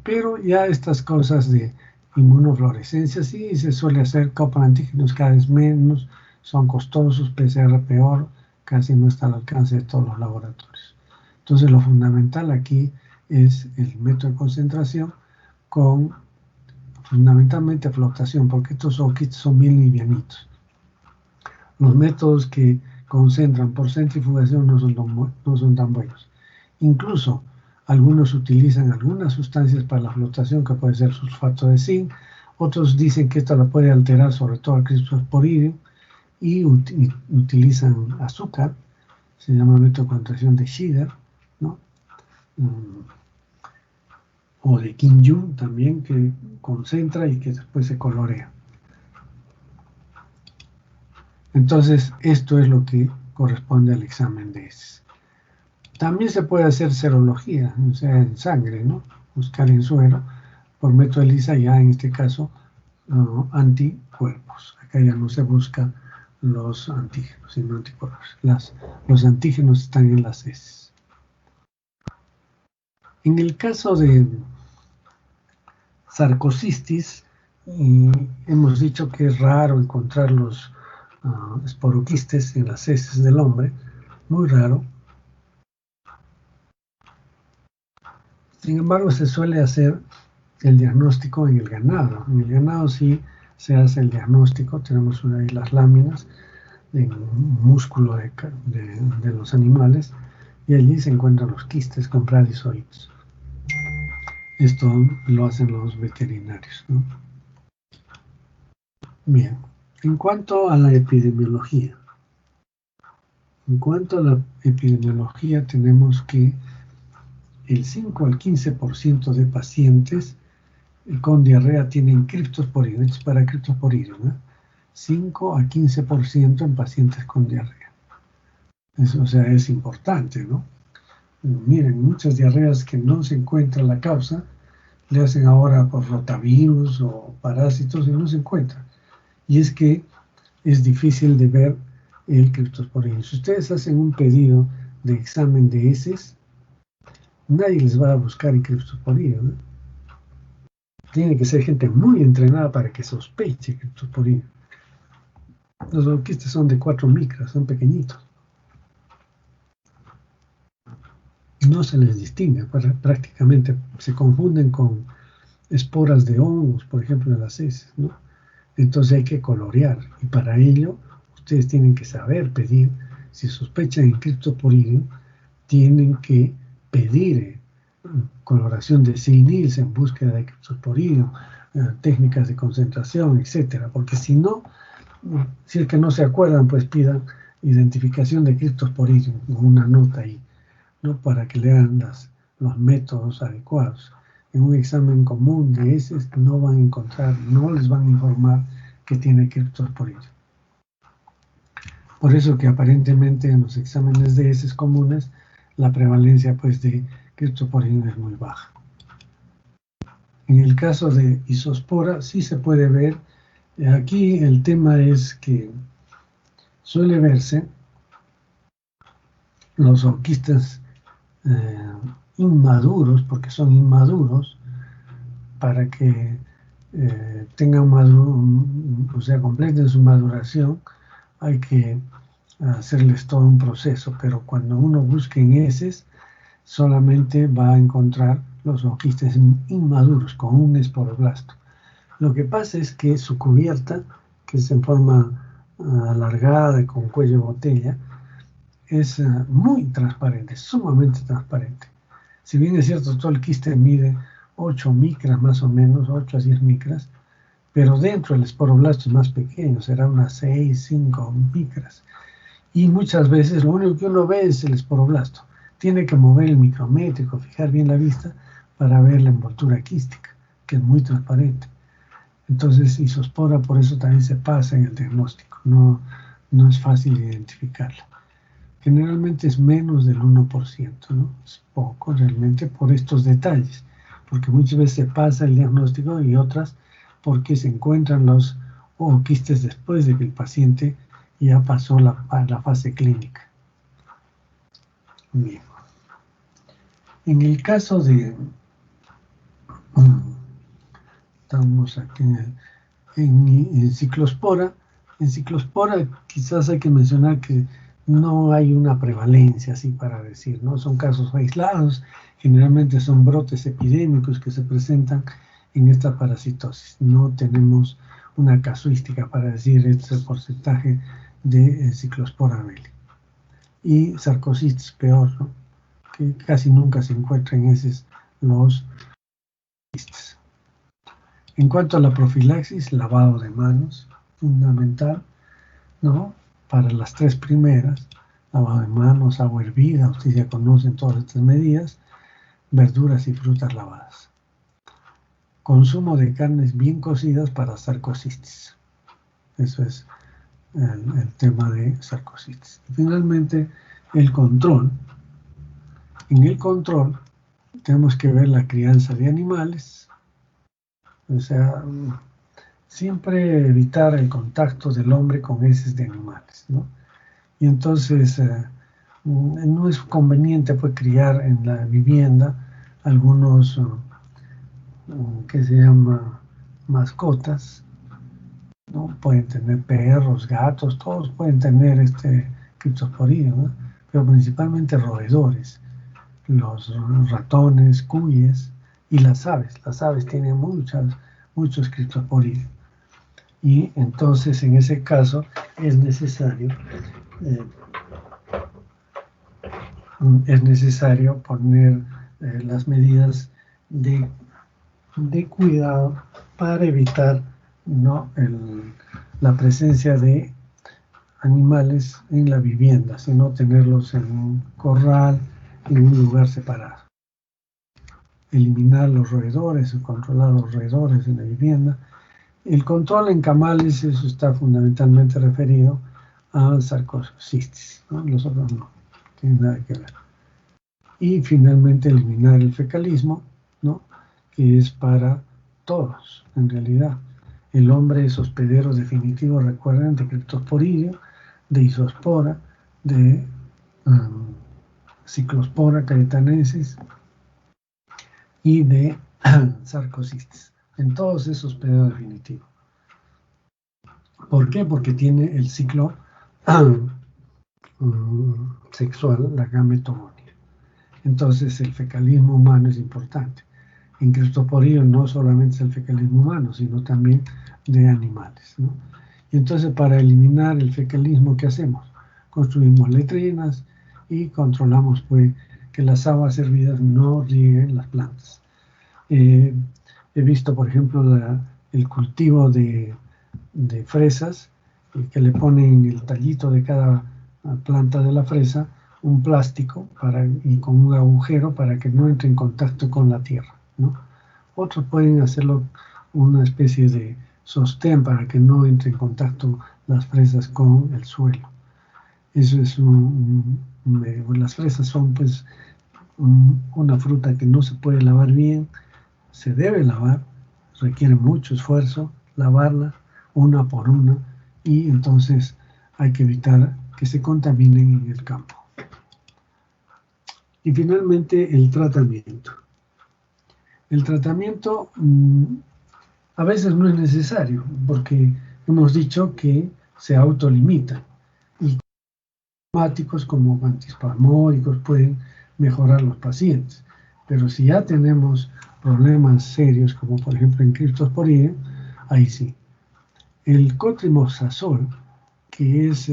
A: pero ya estas cosas de inmunofluorescencia sí se suele hacer. Coproantígenos cada vez menos, son costosos, PCR peor, casi no está al alcance de todos los laboratorios. Entonces lo fundamental aquí es el método de concentración con fundamentalmente flotación, porque estos ooquistes son bien livianitos. Los métodos que concentran por centrifugación no son tan buenos. Incluso algunos utilizan algunas sustancias para la flotación, que puede ser sulfato de zinc. Otros dicen que esto la puede alterar, sobre todo el Cryptosporidium, y utilizan azúcar, se llama método de concentración de Schieder, ¿no? O de Kim Jong también, que concentra y que después se colorea. Entonces, esto es lo que corresponde al examen de heces. También se puede hacer serología, o sea, en sangre, ¿no? Buscar en suero, por método ELISA, ya en este caso, anticuerpos. Acá ya no se busca los antígenos, sino anticuerpos. Los antígenos están en las heces. En el caso de sarcocistis, hemos dicho que es raro encontrar los esporoquistes en las heces del hombre, muy raro. Sin embargo, se suele hacer el diagnóstico en el ganado. En el ganado sí se hace el diagnóstico, tenemos ahí las láminas en músculo de los animales, y allí se encuentran los quistes con bradizoides. Esto lo hacen los veterinarios, ¿no? Bien, en cuanto a la epidemiología, En cuanto a la epidemiología, tenemos que el 5 al 15% de pacientes con diarrea tienen criptosporina, es para criptosporina, ¿no? 5 a 15% en pacientes con diarrea. Eso, o sea, es importante, ¿no? Miren, muchas diarreas que no se encuentra la causa, le hacen ahora por rotavirus o parásitos y no se encuentra. Y es que es difícil de ver el criptosporina. Si ustedes hacen un pedido de examen de heces, nadie les va a buscar el criptosporina, ¿no? Tiene que ser gente muy entrenada para que sospeche criptosporina. Los quistes son de 4 micras, son pequeñitos. No se les distingue, prácticamente se confunden con esporas de hongos, por ejemplo, en las heces, ¿no? Entonces hay que colorear, y para ello ustedes tienen que saber pedir. Si sospechan en criptosporina, tienen que pedir coloración de CINILS en búsqueda de criptosporina, técnicas de concentración, etcétera, porque si no, si es que no se acuerdan, pues pidan identificación de criptosporina con una nota ahí, ¿no? Para que lean los métodos adecuados. En un examen común de heces no van a encontrar, no les van a informar que tiene criptosporina. Por eso que aparentemente en los exámenes de heces comunes la prevalencia pues de criptosporina es muy baja. En el caso de isospora sí se puede ver. Aquí el tema es que suele verse los onquistas inmaduros, porque son inmaduros, para que tengan o sea, completen su maduración, hay que hacerles todo un proceso, pero cuando uno busque en heces, solamente va a encontrar los onquistes inmaduros con un esporoblasto. Lo que pasa es que su cubierta, que es en forma alargada y con cuello de botella, es muy transparente, sumamente transparente. Si bien es cierto, todo el quiste mide 8 micras más o menos, 8 a 10 micras, pero dentro el esporoblasto es más pequeño, será unas 6, 5 micras. Y muchas veces lo único que uno ve es el esporoblasto. Tiene que mover el micrométrico, fijar bien la vista para ver la envoltura quística, que es muy transparente. Entonces, isospora por eso también se pasa en el diagnóstico, no es fácil identificarla. Generalmente es menos del 1%, ¿no? Es poco realmente por estos detalles, porque muchas veces se pasa el diagnóstico y otras porque se encuentran los quistes después de que el paciente ya pasó la fase clínica. Bien. En el caso de... Estamos aquí en ciclospora. En ciclospora quizás hay que mencionar que no hay una prevalencia así para decir, ¿no? Son casos aislados, generalmente son brotes epidémicos que se presentan en esta parasitosis. No tenemos una casuística para decir este porcentaje de ciclospora Belli. Y sarcositis peor, ¿no? Que casi nunca se encuentran esos los quistes. En cuanto a la profilaxis, lavado de manos, fundamental, ¿no? Para las 3 primeras, lavado de manos, agua hervida, ustedes ya conocen todas estas medidas, verduras y frutas lavadas. Consumo de carnes bien cocidas para sarcositis. Eso es el tema de sarcositis. Y finalmente, el control. En el control tenemos que ver la crianza de animales, o sea, siempre evitar el contacto del hombre con heces de animales, ¿no? Y entonces no es conveniente pues criar en la vivienda algunos que se llama mascotas, ¿no? Pueden tener perros, gatos, todos pueden tener criptosporina, ¿no? Pero principalmente roedores, los ratones, cuyes y las aves. Las aves tienen muchos criptosporina. Y entonces en ese caso es necesario poner las medidas de cuidado para evitar, ¿no? la presencia de animales en la vivienda, sino tenerlos en un corral, en un lugar separado. Eliminar los roedores o controlar los roedores en la vivienda. El control en camales, eso está fundamentalmente referido a sarcocistis, ¿no? Los otros no tienen nada que ver. Y finalmente eliminar el fecalismo, ¿no? Que es para todos, en realidad. El hombre es hospedero definitivo, recuerden, de Cryptosporidium, de Isospora, de Cyclospora cayetanensis y de Sarcocistis. En todos es hospedero definitivo. ¿Por qué? Porque tiene el ciclo sexual, la gametogonia. Entonces el fecalismo humano es importante. En Cryptosporidium no solamente es el fecalismo humano, sino también de animales, ¿no? Y entonces para eliminar el fecalismo, ¿qué hacemos? Construimos letrinas y controlamos pues que las aguas hervidas no rieguen las plantas. He visto, por ejemplo, el cultivo de fresas, que le ponen el tallito de cada planta de la fresa, un plástico y con un agujero para que no entre en contacto con la tierra, ¿no? Otros pueden hacerlo una especie de sostén para que no entre en contacto las fresas con el suelo. Eso es las fresas son pues una fruta que no se puede lavar bien, se debe lavar, requiere mucho esfuerzo lavarla una por una, y entonces hay que evitar que se contaminen en el campo. Y finalmente el tratamiento. El tratamiento a veces no es necesario, porque hemos dicho que se autolimitan. Y aromáticos como antiespasmódicos pueden mejorar los pacientes. Pero si ya tenemos problemas serios, como por ejemplo en Cryptosporidium, ahí sí. El cotrimoxazol, que es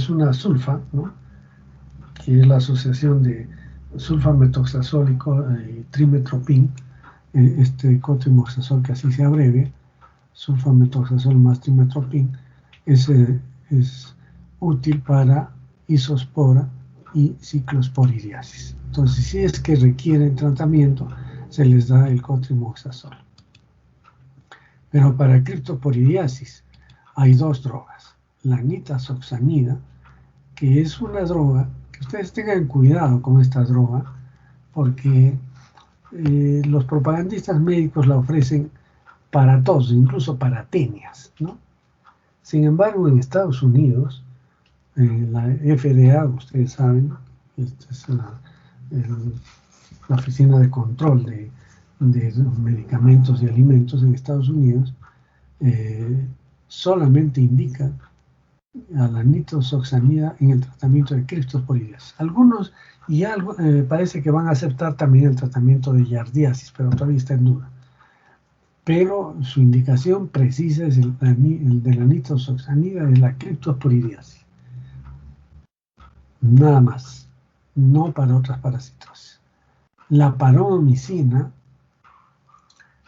A: una sulfa, ¿no? Que es la asociación de sulfametoxazol y trimetropin, este cotrimoxazol, que así se abrevia, sulfametoxazol más trimetropin, es útil para isospora y ciclosporidiasis. Entonces, si es que requieren tratamiento, se les da el cotrimoxazol. Pero para Cryptosporidiasis hay dos drogas. La nitazoxanida, que es una droga, que ustedes tengan cuidado con esta droga, porque los propagandistas médicos la ofrecen para todos, incluso para tenias, ¿no? Sin embargo, en Estados Unidos, la FDA, ustedes saben, esta es la Oficina de Control de Medicamentos y Alimentos en Estados Unidos, solamente indica a la nitazoxanida en el tratamiento de Cryptosporidiasis. Algunos parece que van a aceptar también el tratamiento de yardiasis, pero todavía está en duda. Pero su indicación precisa es el de la nitazoxanida de la Cryptosporidiasis. Nada más, no para otras parasitosis. La paromicina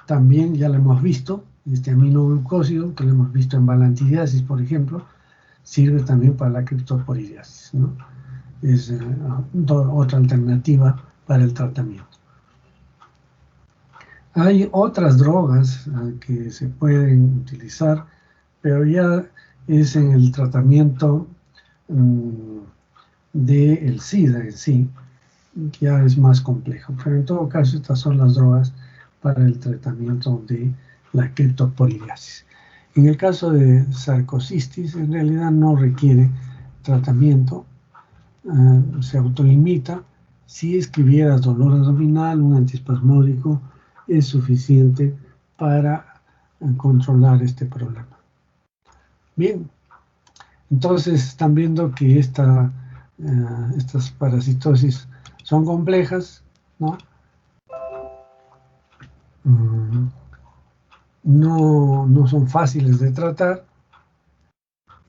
A: también ya la hemos visto, este aminoglucósido que lo hemos visto en balantidiasis, por ejemplo, sirve también para la Cryptosporidiasis, ¿no? Es otra alternativa para el tratamiento. Hay otras drogas que se pueden utilizar, pero ya es en el tratamiento del SIDA en sí, que ya es más complejo. Pero en todo caso, estas son las drogas para el tratamiento de la Cryptosporidiasis. En el caso de sarcocistis, en realidad no requiere tratamiento, se autolimita. Si es que hubiera dolor abdominal, un antiespasmódico es suficiente para controlar este problema. Bien, entonces están viendo que estas parasitosis son complejas, ¿no? No son fáciles de tratar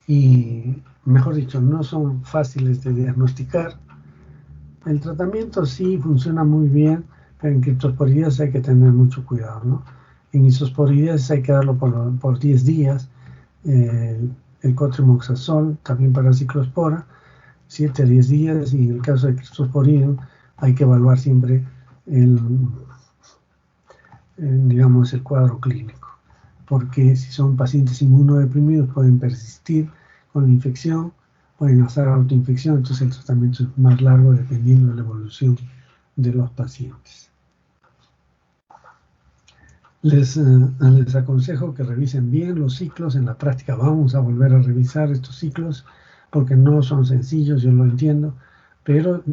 A: y, mejor dicho, no son fáciles de diagnosticar. El tratamiento sí funciona muy bien, pero en Cryptosporidiasis hay que tener mucho cuidado, ¿no? En Isosporidiasis hay que darlo por 10 días, el cotrimoxazol, también para ciclospora, 7 a 10 días, y en el caso de Cryptosporidium hay que evaluar siempre digamos, el cuadro clínico, porque si son pacientes inmunodeprimidos pueden persistir con la infección, pueden hacer autoinfección, entonces el tratamiento es más largo dependiendo de la evolución de los pacientes. Les aconsejo que revisen bien los ciclos. En la práctica vamos a volver a revisar estos ciclos porque no son sencillos, yo lo entiendo, pero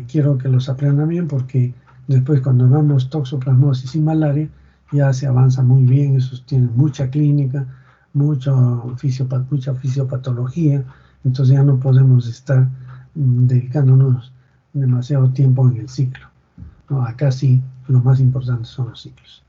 A: quiero que los aprendan bien, porque después cuando hagamos toxoplasmosis y malaria ya se avanza muy bien, esos tienen mucha clínica, mucha fisiopatología, entonces ya no podemos estar dedicándonos demasiado tiempo en el ciclo, ¿no? Acá sí, lo más importante son los ciclos.